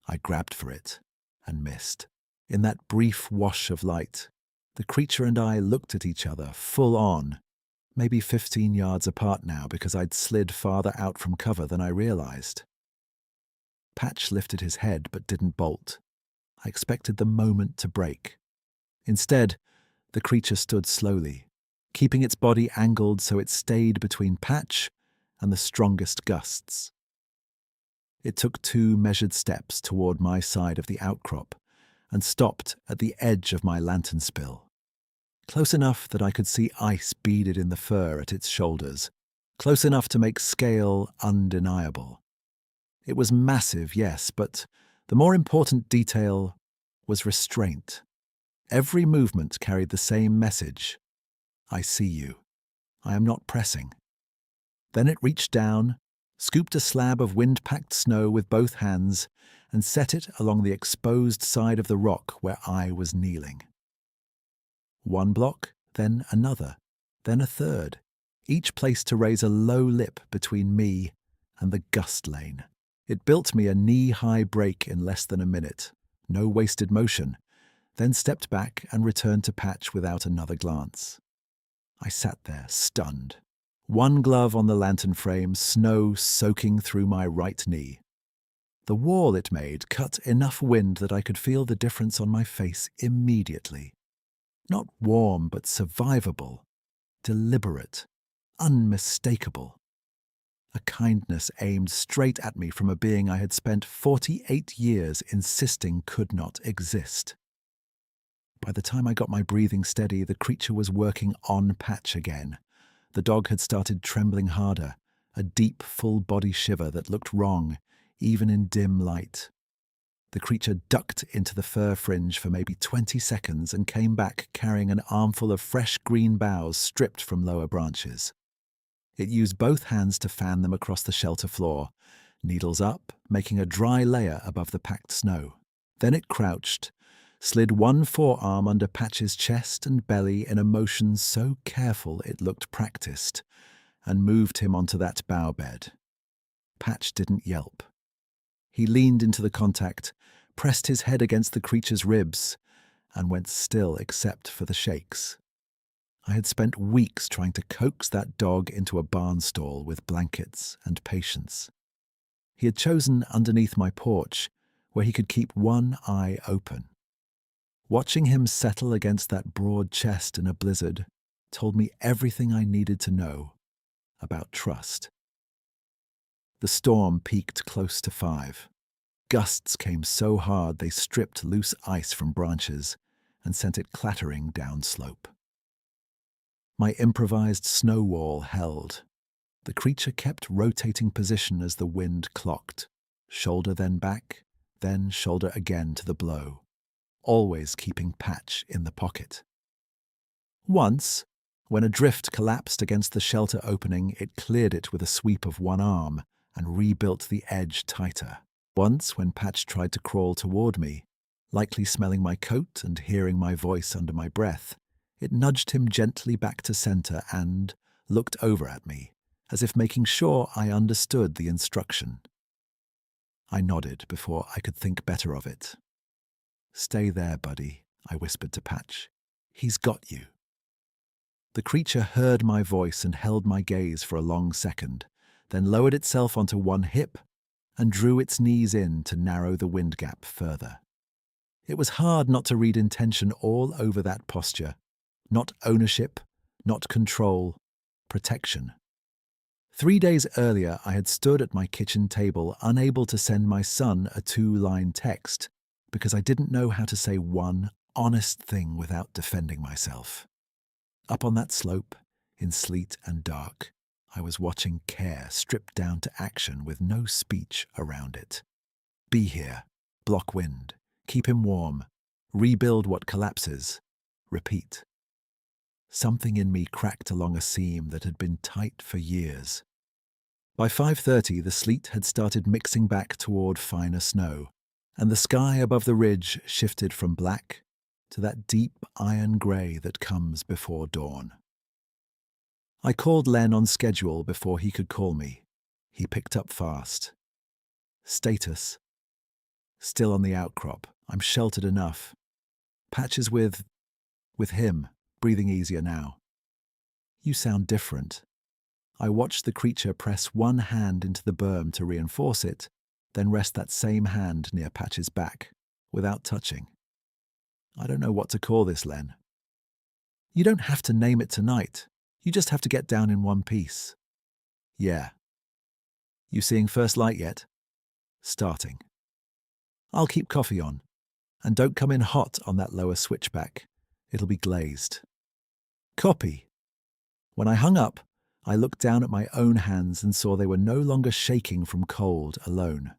I grabbed for it and missed. In that brief wash of light, the creature and I looked at each other full on, maybe 15 yards apart now because I'd slid farther out from cover than I realized. Patch lifted his head but didn't bolt. I expected the moment to break. Instead, the creature stood slowly, keeping its body angled so it stayed between Patch and the strongest gusts. It took 2 measured steps toward my side of the outcrop and stopped at the edge of my lantern spill. Close enough that I could see ice beaded in the fur at its shoulders, close enough to make scale undeniable. It was massive, yes, but the more important detail was restraint. Every movement carried the same message. "I see you. I am not pressing." Then it reached down, scooped a slab of wind-packed snow with both hands, and set it along the exposed side of the rock where I was kneeling. 1 block, then another, then a third, each placed to raise a low lip between me and the gust lane. It built me a knee-high break in less than a minute, no wasted motion, then stepped back and returned to Patch without another glance. I sat there, stunned. 1 glove on the lantern frame, snow soaking through my right knee. The wall it made cut enough wind that I could feel the difference on my face immediately. Not warm, but survivable, deliberate, unmistakable. A kindness aimed straight at me from a being I had spent 48 years insisting could not exist. By the time I got my breathing steady, the creature was working on Patch again. The dog had started trembling harder, a deep, full-body shiver that looked wrong, even in dim light. The creature ducked into the fir fringe for maybe 20 seconds and came back carrying an armful of fresh green boughs stripped from lower branches. It used both hands to fan them across the shelter floor, needles up, making a dry layer above the packed snow. Then it crouched, slid one forearm under Patch's chest and belly in a motion so careful it looked practiced, and moved him onto that bough bed. Patch didn't yelp. He leaned into the contact, pressed his head against the creature's ribs, and went still except for the shakes. I had spent weeks trying to coax that dog into a barn stall with blankets and patience. He had chosen underneath my porch, where he could keep one eye open. Watching him settle against that broad chest in a blizzard told me everything I needed to know about trust. The storm peaked close to 5. Gusts came so hard they stripped loose ice from branches and sent it clattering down slope. My improvised snow wall held. The creature kept rotating position as the wind clocked, shoulder then back, then shoulder again to the blow, always keeping Patch in the pocket. Once, when a drift collapsed against the shelter opening, it cleared it with a sweep of one arm and rebuilt the edge tighter. Once, when Patch tried to crawl toward me, likely smelling my coat and hearing my voice under my breath, it nudged him gently back to center and looked over at me, as if making sure I understood the instruction. I nodded before I could think better of it. "Stay there, buddy," I whispered to Patch. "He's got you." The creature heard my voice and held my gaze for a long second, then lowered itself onto one hip and drew its knees in to narrow the wind gap further. It was hard not to read intention all over that posture. Not ownership, not control, protection. 3 days earlier, I had stood at my kitchen table, unable to send my son a 2-line text because I didn't know how to say one honest thing without defending myself. Up on that slope, in sleet and dark, I was watching care stripped down to action with no speech around it. Be here, block wind, keep him warm, rebuild what collapses, repeat. Something in me cracked along a seam that had been tight for years. By 5:30, the sleet had started mixing back toward finer snow, and the sky above the ridge shifted from black to that deep iron grey that comes before dawn. I called Len on schedule before he could call me. He picked up fast. Status: still on the outcrop. I'm sheltered enough. Patches with him, breathing easier now. You sound different. I watched the creature press one hand into the berm to reinforce it, then rest that same hand near Patch's back, without touching. I don't know what to call this, Len. You don't have to name it tonight. You just have to get down in one piece. Yeah. You seeing first light yet? Starting. I'll keep coffee on. And don't come in hot on that lower switchback. It'll be glazed. Copy. When I hung up, I looked down at my own hands and saw they were no longer shaking from cold alone.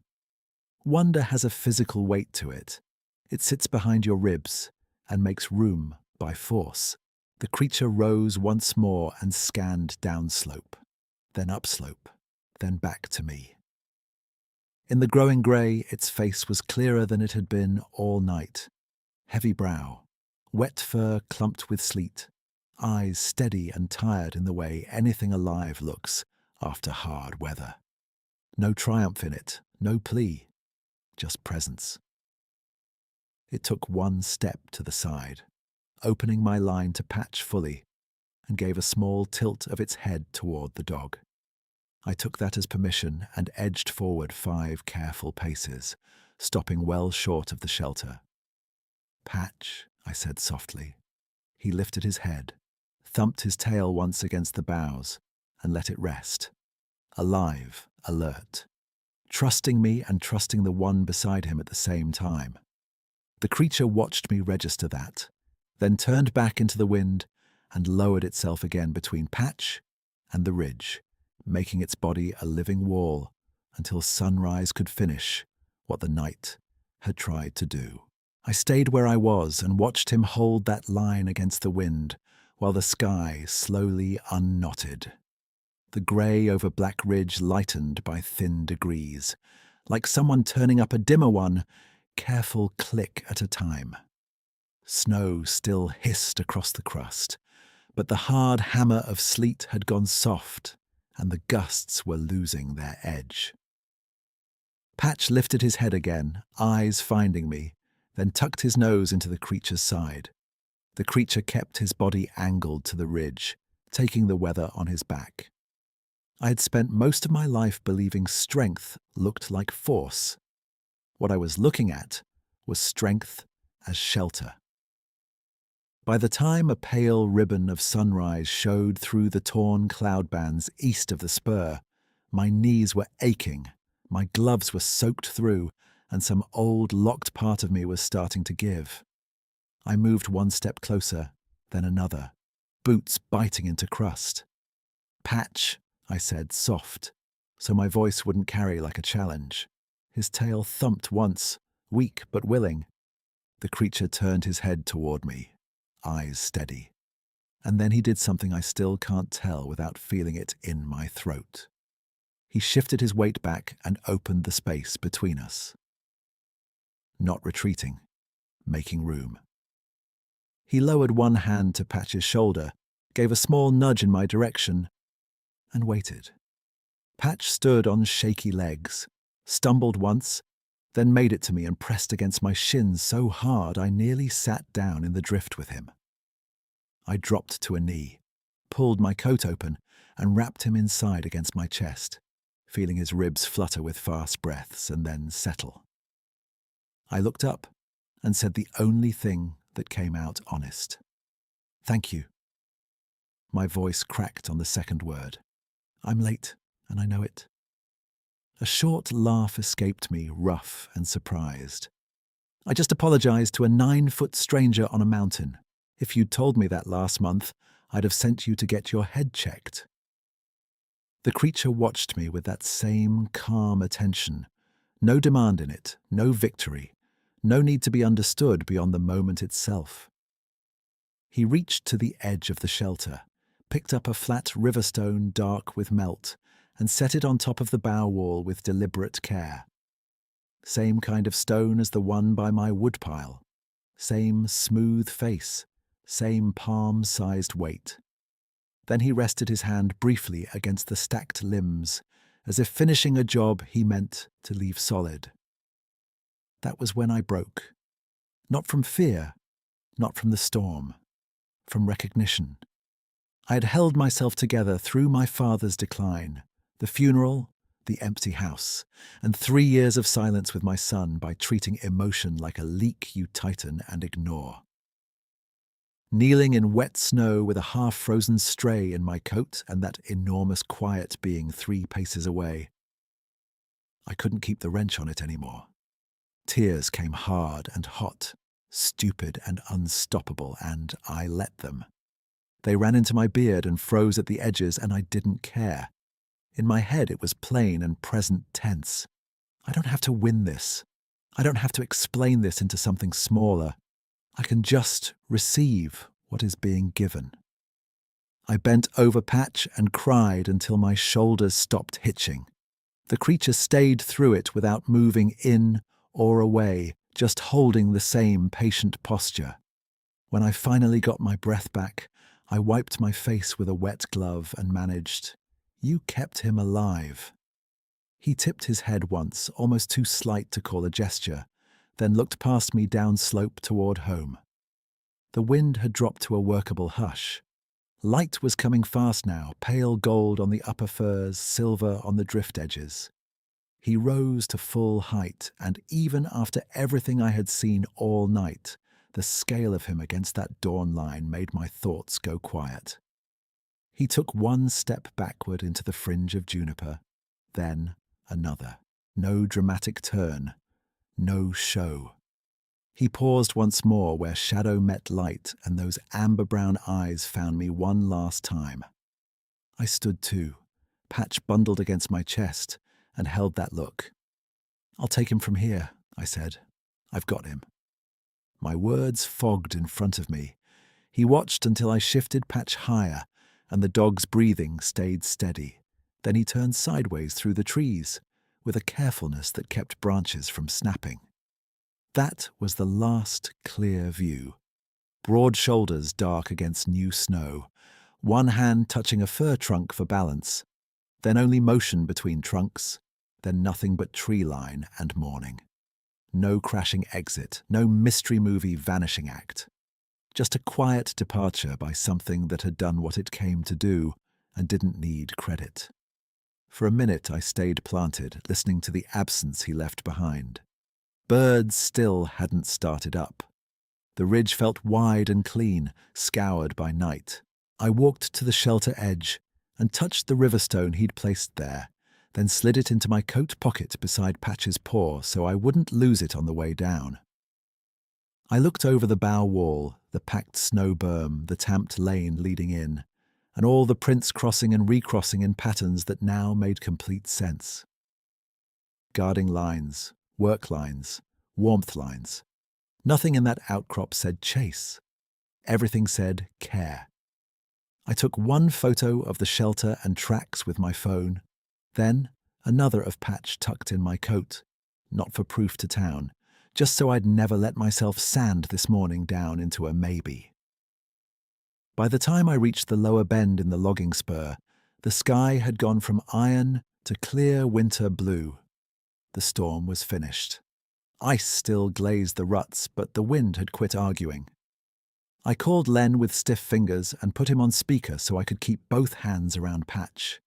Wonder has a physical weight to it. It sits behind your ribs and makes room by force. The creature rose once more and scanned downslope, then upslope, then back to me. In the growing grey, its face was clearer than it had been all night. Heavy brow, wet fur clumped with sleet, eyes steady and tired in the way anything alive looks after hard weather. No triumph in it, no plea, just presence. It took one step to the side, opening my line to Patch fully, and gave a small tilt of its head toward the dog. I took that as permission and edged forward 5 careful paces, stopping well short of the shelter. Patch, I said softly. He lifted his head, thumped his tail once against the boughs, and let it rest. Alive, alert, trusting me and trusting the one beside him at the same time. The creature watched me register that, then turned back into the wind and lowered itself again between Patch and the ridge, making its body a living wall until sunrise could finish what the night had tried to do. I stayed where I was and watched him hold that line against the wind while the sky slowly unknotted. The grey over Black Ridge lightened by thin degrees, like someone turning up a dimmer one, careful click at a time. Snow still hissed across the crust, but the hard hammer of sleet had gone soft, and the gusts were losing their edge. Patch lifted his head again, eyes finding me, then tucked his nose into the creature's side. The creature kept his body angled to the ridge, taking the weather on his back. I had spent most of my life believing strength looked like force. What I was looking at was strength as shelter. By the time a pale ribbon of sunrise showed through the torn cloud bands east of the spur, my knees were aching, my gloves were soaked through, and some old locked part of me was starting to give. I moved one step closer, then another, boots biting into crust. "Patch," I said, soft, so my voice wouldn't carry like a challenge. His tail thumped once, weak but willing. The creature turned his head toward me, eyes steady. And then he did something I still can't tell without feeling it in my throat. He shifted his weight back and opened the space between us. Not retreating, making room. He lowered one hand to Patch's shoulder, gave a small nudge in my direction, and waited. Patch stood on shaky legs, stumbled once, then made it to me and pressed against my shins so hard I nearly sat down in the drift with him. I dropped to a knee, pulled my coat open, and wrapped him inside against my chest, feeling his ribs flutter with fast breaths and then settle. I looked up and said the only thing that came out honest. "Thank you." My voice cracked on the second word. "I'm late, and I know it." A short laugh escaped me, rough and surprised. "I just apologized to a 9-foot stranger on a mountain. If you'd told me that last month, I'd have sent you to get your head checked." The creature watched me with that same calm attention. No demand in it, no victory, no need to be understood beyond the moment itself. He reached to the edge of the shelter, picked up a flat riverstone dark with melt, and set it on top of the bow wall with deliberate care. Same kind of stone as the one by my woodpile. Same smooth face, same palm-sized weight. Then he rested his hand briefly against the stacked limbs, as if finishing a job he meant to leave solid. That was when I broke. Not from fear, not from the storm, from recognition. I had held myself together through my father's decline, the funeral, the empty house, and 3 years of silence with my son by treating emotion like a leak you tighten and ignore. Kneeling in wet snow with a half-frozen stray in my coat and that enormous quiet being 3 paces away, I couldn't keep the wrench on it anymore. Tears came hard and hot, stupid and unstoppable, and I let them. They ran into my beard and froze at the edges, and I didn't care. In my head it was plain and present tense. I don't have to win this. I don't have to explain this into something smaller. I can just receive what is being given. I bent over Patch and cried until my shoulders stopped hitching. The creature stayed through it without moving in or away, just holding the same patient posture. When I finally got my breath back, I wiped my face with a wet glove and managed, "You kept him alive." He tipped his head once, almost too slight to call a gesture, then looked past me downslope toward home. The wind had dropped to a workable hush. Light was coming fast now, pale gold on the upper firs, silver on the drift edges. He rose to full height, and even after everything I had seen all night, the scale of him against that dawn line made my thoughts go quiet. He took one step backward into the fringe of juniper, then another. No dramatic turn, no show. He paused once more where shadow met light, and those amber-brown eyes found me one last time. I stood too, Patch bundled against my chest, and held that look. "I'll take him from here," I said. "I've got him." My words fogged in front of me. He watched until I shifted Patch higher, and the dog's breathing stayed steady. Then he turned sideways through the trees, with a carefulness that kept branches from snapping. That was the last clear view. Broad shoulders dark against new snow, one hand touching a fir trunk for balance, then only motion between trunks, then nothing but tree line and morning. No crashing exit, no mystery movie vanishing act. Just a quiet departure by something that had done what it came to do and didn't need credit. For a minute I stayed planted, listening to the absence he left behind. Birds still hadn't started up. The ridge felt wide and clean, scoured by night. I walked to the shelter edge and touched the riverstone he'd placed there, then slid it into my coat pocket beside Patch's paw so I wouldn't lose it on the way down. I looked over the bow wall, the packed snow berm, the tamped lane leading in, and all the prints crossing and recrossing in patterns that now made complete sense. Guarding lines, work lines, warmth lines. Nothing in that outcrop said chase. Everything said care. I took one photo of the shelter and tracks with my phone, then another of Patch tucked in my coat, not for proof to town, just so I'd never let myself sand this morning down into a maybe. By the time I reached the lower bend in the logging spur, the sky had gone from iron to clear winter blue. The storm was finished. Ice still glazed the ruts, but the wind had quit arguing. I called Len with stiff fingers and put him on speaker so I could keep both hands around Patch.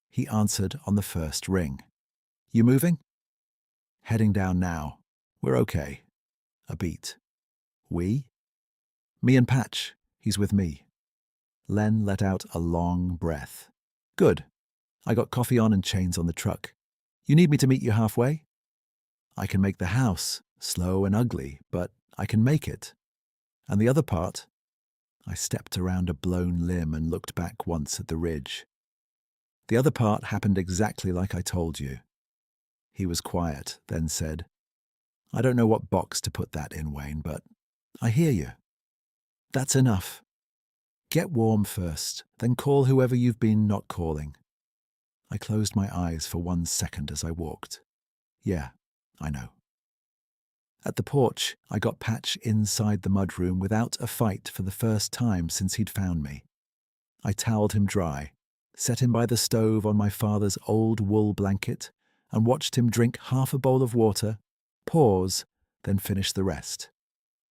He answered on the first ring. "You moving?" "Heading down now. We're okay." A beat. "We?" "Me and Patch. He's with me." Len let out a long breath. "Good. I got coffee on and chains on the truck. You need me to meet you halfway?" "I can make the house, slow and ugly, but I can make it. And the other part?" I stepped around a blown limb and looked back once at the ridge. "The other part happened exactly like I told you." He was quiet, then said, "I don't know what box to put that in, Wayne, but I hear you. That's enough. Get warm first, then call whoever you've been not calling." I closed my eyes for 1 second as I walked. "Yeah, I know." At the porch, I got Patch inside the mudroom without a fight for the first time since he'd found me. I toweled him dry, set him by the stove on my father's old wool blanket, and watched him drink half a bowl of water, pause, then finish the rest.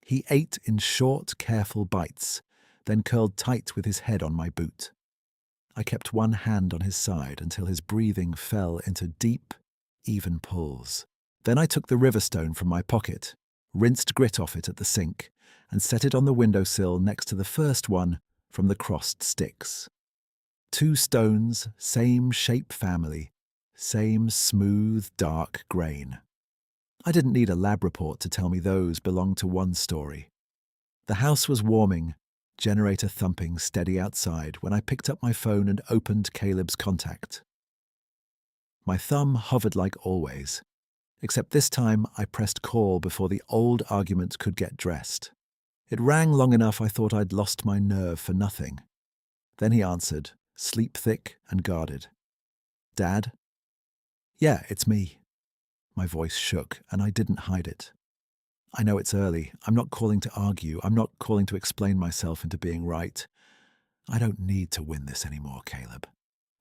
He ate in short, careful bites, then curled tight with his head on my boot. I kept one hand on his side until his breathing fell into deep, even pulls. Then I took the riverstone from my pocket, rinsed grit off it at the sink, and set it on the windowsill next to the first one from the crossed sticks. 2 stones, same shape family, same smooth, dark grain. I didn't need a lab report to tell me those belonged to one story. The house was warming, generator thumping steady outside when I picked up my phone and opened Caleb's contact. My thumb hovered like always, except this time I pressed call before the old argument could get dressed. It rang long enough I thought I'd lost my nerve for nothing. Then he answered, sleep thick and guarded. "Dad?" "Yeah, it's me." My voice shook, and I didn't hide it. "I know it's early. I'm not calling to argue. I'm not calling to explain myself into being right. I don't need to win this anymore, Caleb.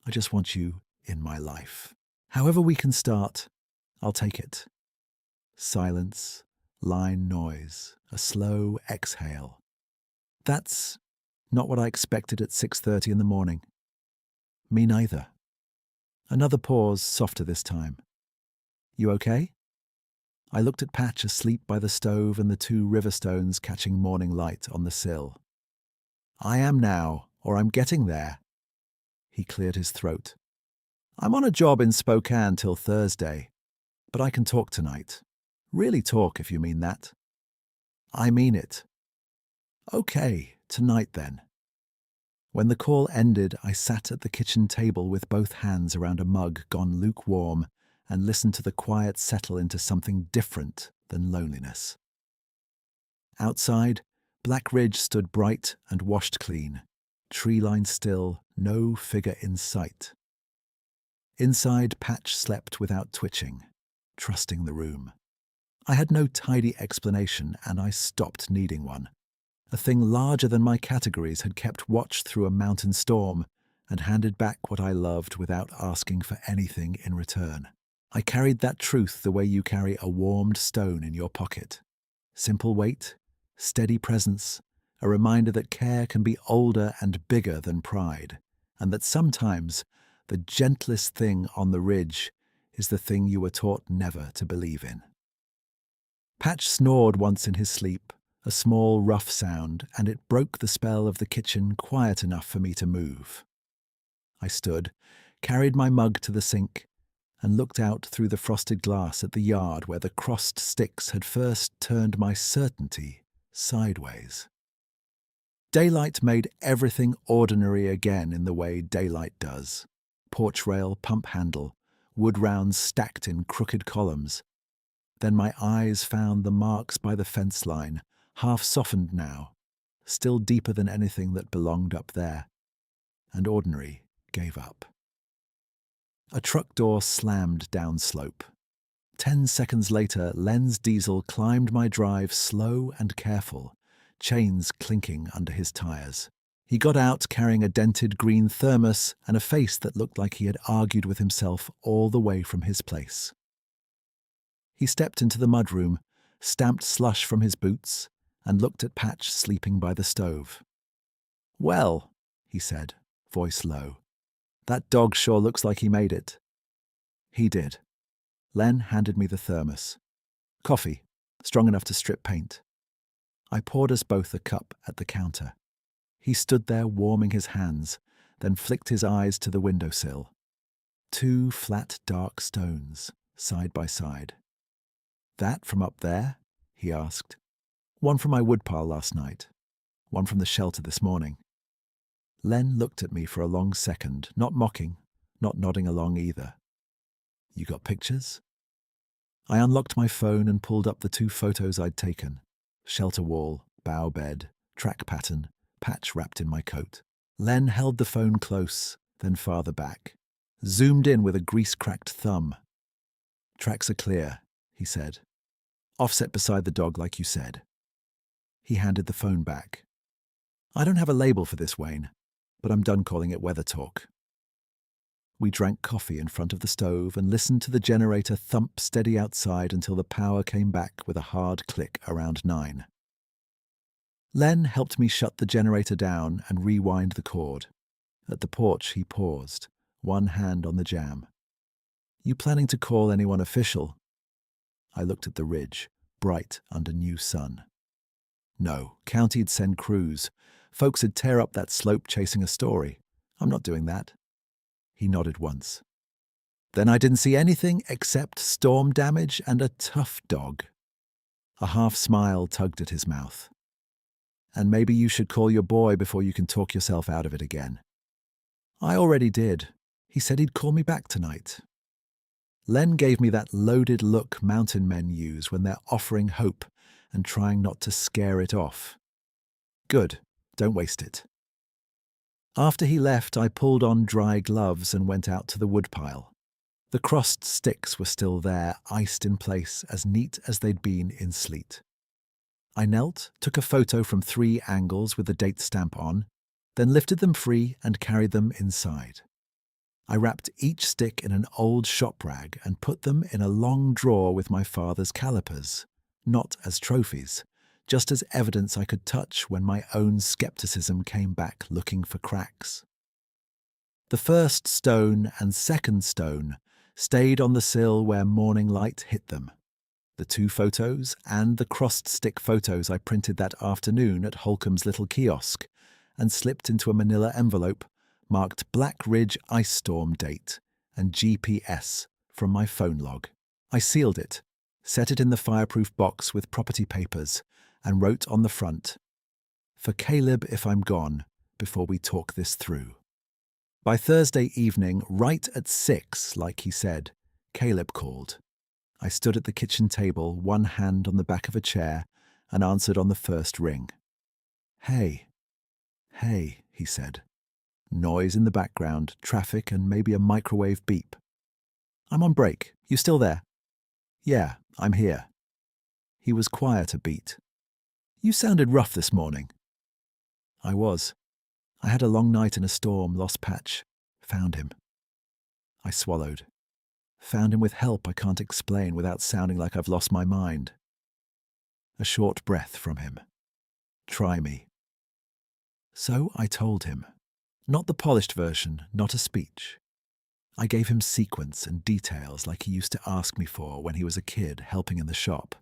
I just want you in my life. However we can start, I'll take it." Silence, line noise, a slow exhale. That's not what I expected at 6:30 in the morning. Me neither. Another pause, softer this time. "You okay?" I looked at Patch asleep by the stove and the 2 riverstones catching morning light on the sill. "I am now, or I'm getting there." He cleared his throat. "I'm on a job in Spokane till Thursday, but I can talk tonight. Really talk, if you mean that." "I mean it." "Okay, tonight then." When the call ended, I sat at the kitchen table with both hands around a mug gone lukewarm and listened to the quiet settle into something different than loneliness. Outside, Black Ridge stood bright and washed clean, treeline still, no figure in sight. Inside, Patch slept without twitching, trusting the room. I had no tidy explanation, and I stopped needing one. A thing larger than my categories had kept watch through a mountain storm and handed back what I loved without asking for anything in return. I carried that truth the way you carry a warmed stone in your pocket. Simple weight, steady presence, a reminder that care can be older and bigger than pride, and that sometimes the gentlest thing on the ridge is the thing you were taught never to believe in. Patch snored once in his sleep, a small, rough sound, and it broke the spell of the kitchen quiet enough for me to move. I stood, carried my mug to the sink, and looked out through the frosted glass at the yard where the crossed sticks had first turned my certainty sideways. Daylight made everything ordinary again in the way daylight does. Porch rail, pump handle, wood rounds stacked in crooked columns. Then my eyes found the marks by the fence line, half softened now, still deeper than anything that belonged up there, and ordinary gave up. A truck door slammed downslope. 10 seconds later, Len's diesel climbed my drive slow and careful, chains clinking under his tires. He got out carrying a dented green thermos and a face that looked like he had argued with himself all the way from his place. He stepped into the mudroom, stamped slush from his boots, and looked at Patch sleeping by the stove. "Well," he said, voice low, "that dog sure looks like he made it." He did. Len handed me the thermos. Coffee, strong enough to strip paint. I poured us both a cup at the counter. He stood there warming his hands, then flicked his eyes to the windowsill. 2 flat dark stones, side by side. "That from up there?" he asked. "One from my woodpile last night. One from the shelter this morning." Len looked at me for a long second, not mocking, not nodding along either. "You got pictures?" I unlocked my phone and pulled up the 2 photos I'd taken. Shelter wall, bough bed, track pattern, Patch wrapped in my coat. Len held the phone close, then farther back. Zoomed in with a grease-cracked thumb. "Tracks are clear," he said. "Offset beside the dog like you said." He handed the phone back. "I don't have a label for this, Wayne, but I'm done calling it weather talk." We drank coffee in front of the stove and listened to the generator thump steady outside until the power came back with a hard click around 9. Len helped me shut the generator down and rewind the cord. At the porch he paused, one hand on the jam. "You planning to call anyone official?" I looked at the ridge, bright under new sun. "No, county'd send crews. Folks'd tear up that slope chasing a story. I'm not doing that." He nodded once. "Then I didn't see anything except storm damage and a tough dog." A half smile tugged at his mouth. "And maybe you should call your boy before you can talk yourself out of it again." "I already did. He said he'd call me back tonight." Len gave me that loaded look mountain men use when they're offering hope and trying not to scare it off. "Good. Don't waste it." After he left, I pulled on dry gloves and went out to the woodpile. The crossed sticks were still there, iced in place, as neat as they'd been in sleet. I knelt, took a photo from 3 angles with the date stamp on, then lifted them free and carried them inside. I wrapped each stick in an old shop rag and put them in a long drawer with my father's calipers, not as trophies, just as evidence I could touch when my own skepticism came back looking for cracks. The first stone and second stone stayed on the sill where morning light hit them. The 2 photos and the crossed stick photos I printed that afternoon at Holcomb's little kiosk and slipped into a manila envelope marked Black Ridge Ice Storm date and GPS from my phone log. I sealed it, set it in the fireproof box with property papers, and wrote on the front, "For Caleb if I'm gone, before we talk this through. By Thursday evening, right at 6, like he said, Caleb called. I stood at the kitchen table, one hand on the back of a chair, and answered on the first ring. Hey, he said. Noise in the background, traffic, and maybe a microwave beep. I'm on break. You still there? Yeah, I'm here. He was quiet a beat. You sounded rough this morning. I was. I had a long night in a storm, lost Patch. Found him. I swallowed. Found him with help I can't explain without sounding like I've lost my mind. A short breath from him. Try me. So I told him. Not the polished version, not a speech. I gave him sequence and details like he used to ask me for when he was a kid helping in the shop.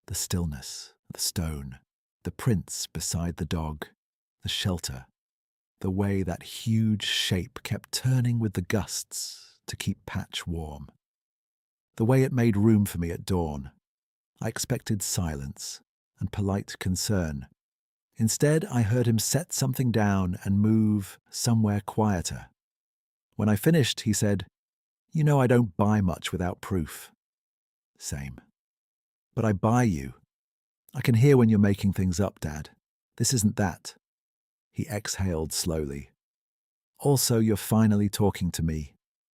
The stillness, the stone, the prints beside the dog, the shelter, the way that huge shape kept turning with the gusts to keep Patch warm. The way it made room for me at dawn. I expected silence and polite concern. Instead, I heard him set something down and move somewhere quieter. When I finished, he said, You know I don't buy much without proof. Same. But I buy you. I can hear when you're making things up, Dad. This isn't that. He exhaled slowly. Also, you're finally talking to me,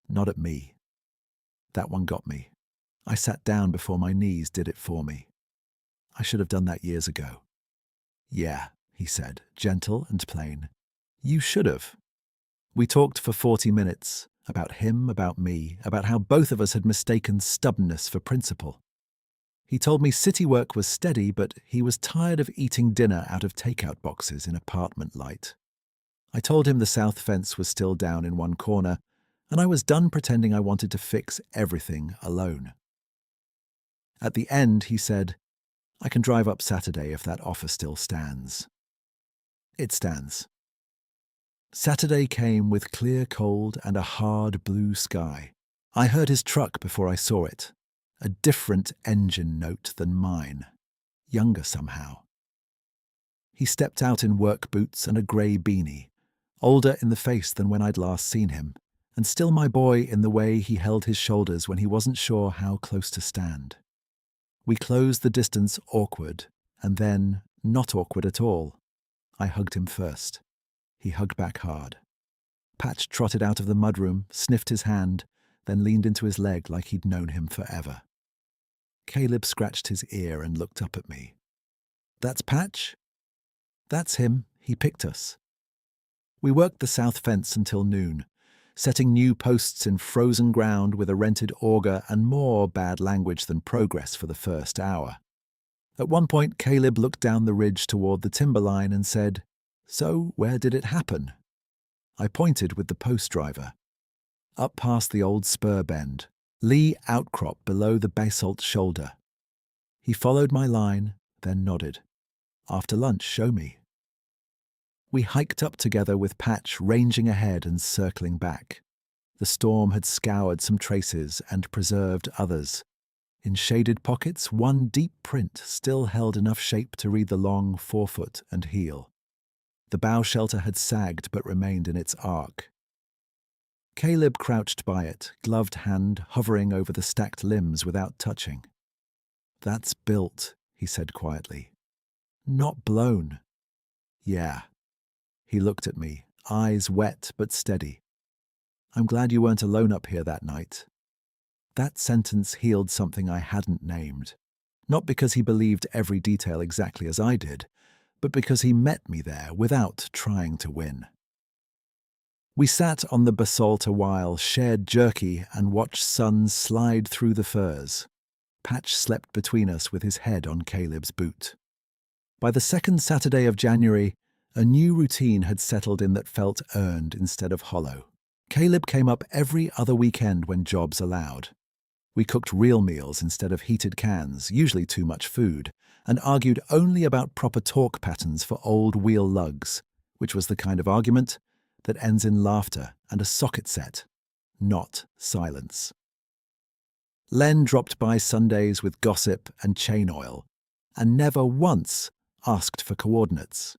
not at me. That one got me. I sat down before my knees did it for me. I should have done that years ago. Yeah, he said, gentle and plain. You should have. We talked for 40 minutes, about him, about me, about how both of us had mistaken stubbornness for principle. He told me city work was steady, but he was tired of eating dinner out of takeout boxes in apartment light. I told him the south fence was still down in one corner, and I was done pretending I wanted to fix everything alone. At the end, he said, I can drive up Saturday if that offer still stands. It stands. Saturday came with clear cold and a hard blue sky. I heard his truck before I saw it. A different engine note than mine. Younger somehow. He stepped out in work boots and a grey beanie. Older in the face than when I'd last seen him, and still my boy in the way he held his shoulders when he wasn't sure how close to stand. We closed the distance awkward, and then not awkward at all. I hugged him first. He hugged back hard. Patch trotted out of the mudroom, sniffed his hand, then leaned into his leg like he'd known him forever. Caleb scratched his ear and looked up at me. That's Patch? That's him. He picked us. We worked the south fence until noon, setting new posts in frozen ground with a rented auger and more bad language than progress for the first hour. At one point, Caleb looked down the ridge toward the timberline and said, So, where did it happen? I pointed with the post driver. Up past the old spur bend, lee outcrop below the basalt shoulder. He followed my line, then nodded. After lunch, show me. We hiked up together with Patch ranging ahead and circling back. The storm had scoured some traces and preserved others. In shaded pockets, one deep print still held enough shape to read the long forefoot and heel. The bow shelter had sagged but remained in its arc. Caleb crouched by it, gloved hand hovering over the stacked limbs without touching. That's built, he said quietly. Not blown. Yeah. He looked at me, eyes wet but steady. I'm glad you weren't alone up here that night. That sentence healed something I hadn't named. Not because he believed every detail exactly as I did, but because he met me there without trying to win. We sat on the basalt a while, shared jerky, and watched suns slide through the firs. Patch slept between us with his head on Caleb's boot. By the second Saturday of January, a new routine had settled in that felt earned instead of hollow. Caleb came up every other weekend when jobs allowed. We cooked real meals instead of heated cans, usually too much food, and argued only about proper talk patterns for old wheel lugs, which was the kind of argument that ends in laughter and a socket set, not silence. Len dropped by Sundays with gossip and chain oil, and never once asked for coordinates.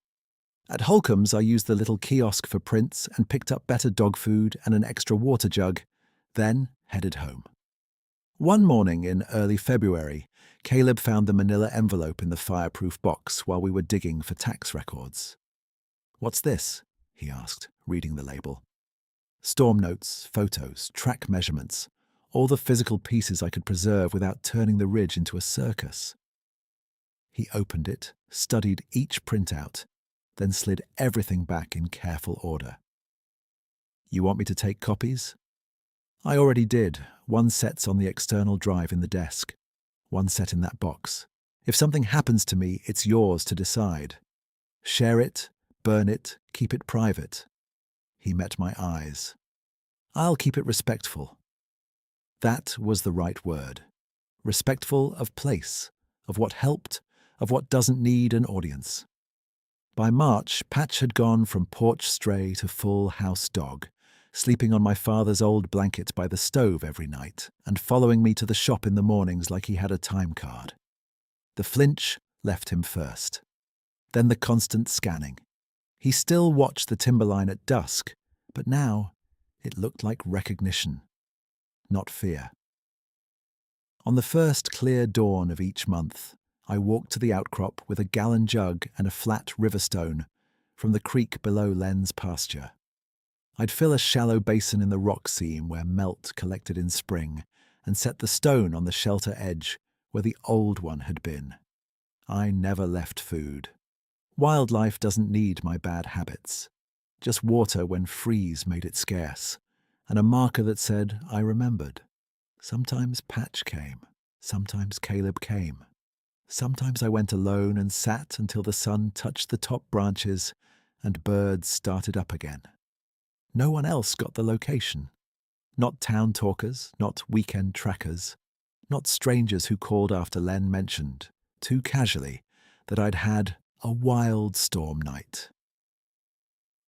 At Holcomb's, I used the little kiosk for prints and picked up better dog food and an extra water jug, then headed home. One morning in early February, Caleb found the manila envelope in the fireproof box while we were digging for tax records. "What's this?" he asked, reading the label. Storm notes, photos, track measurements, all the physical pieces I could preserve without turning the ridge into a circus. He opened it, studied each printout, then slid everything back in careful order. "You want me to take copies?" "I already did. One set's on the external drive in the desk. One set in that box. If something happens to me, it's yours to decide. Share it, burn it, keep it private." He met my eyes. "I'll keep it respectful." That was the right word. Respectful of place, of what helped, of what doesn't need an audience. By March, Patch had gone from porch stray to full house dog, sleeping on my father's old blanket by the stove every night and following me to the shop in the mornings like he had a time card. The flinch left him first. Then the constant scanning. He still watched the timberline at dusk, but now it looked like recognition, not fear. On the first clear dawn of each month, I walked to the outcrop with a gallon jug and a flat river stone from the creek below Len's pasture. I'd fill a shallow basin in the rock seam where melt collected in spring and set the stone on the shelter edge where the old one had been. I never left food. Wildlife doesn't need my bad habits. Just water when freeze made it scarce, and a marker that said I remembered. Sometimes Patch came. Sometimes Caleb came. Sometimes I went alone and sat until the sun touched the top branches and birds started up again. No one else got the location. Not town talkers, not weekend trackers, not strangers who called after Len mentioned, too casually, that I'd had a wild storm night.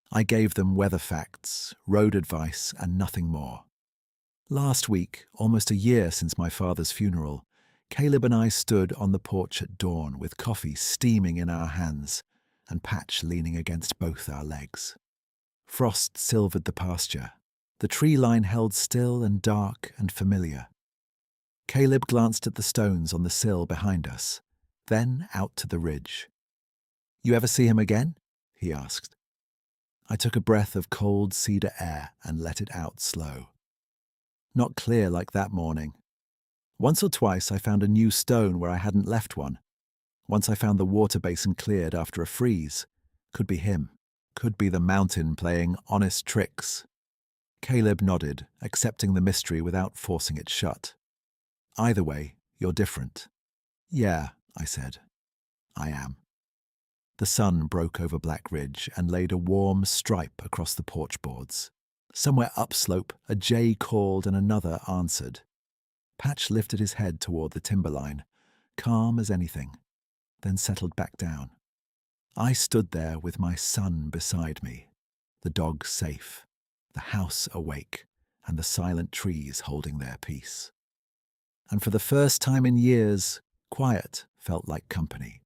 I gave them weather facts, road advice, and nothing more. Last week, almost a year since my father's funeral, Caleb and I stood on the porch at dawn with coffee steaming in our hands and Patch leaning against both our legs. Frost silvered the pasture. The tree line held still and dark and familiar. Caleb glanced at the stones on the sill behind us, then out to the ridge. "You ever see him again?" he asked. I took a breath of cold cedar air and let it out slow. Not clear like that morning. Once or twice I found a new stone where I hadn't left one. Once I found the water basin cleared after a freeze. Could be him. Could be the mountain playing honest tricks. Caleb nodded, accepting the mystery without forcing it shut. "Either way, you're different." "Yeah," I said. "I am." The sun broke over Black Ridge and laid a warm stripe across the porch boards. Somewhere upslope, a jay called and another answered. Patch lifted his head toward the timberline, calm as anything, then settled back down. I stood there with my son beside me, the dog safe, the house awake, and the silent trees holding their peace. And for the first time in years, quiet felt like company.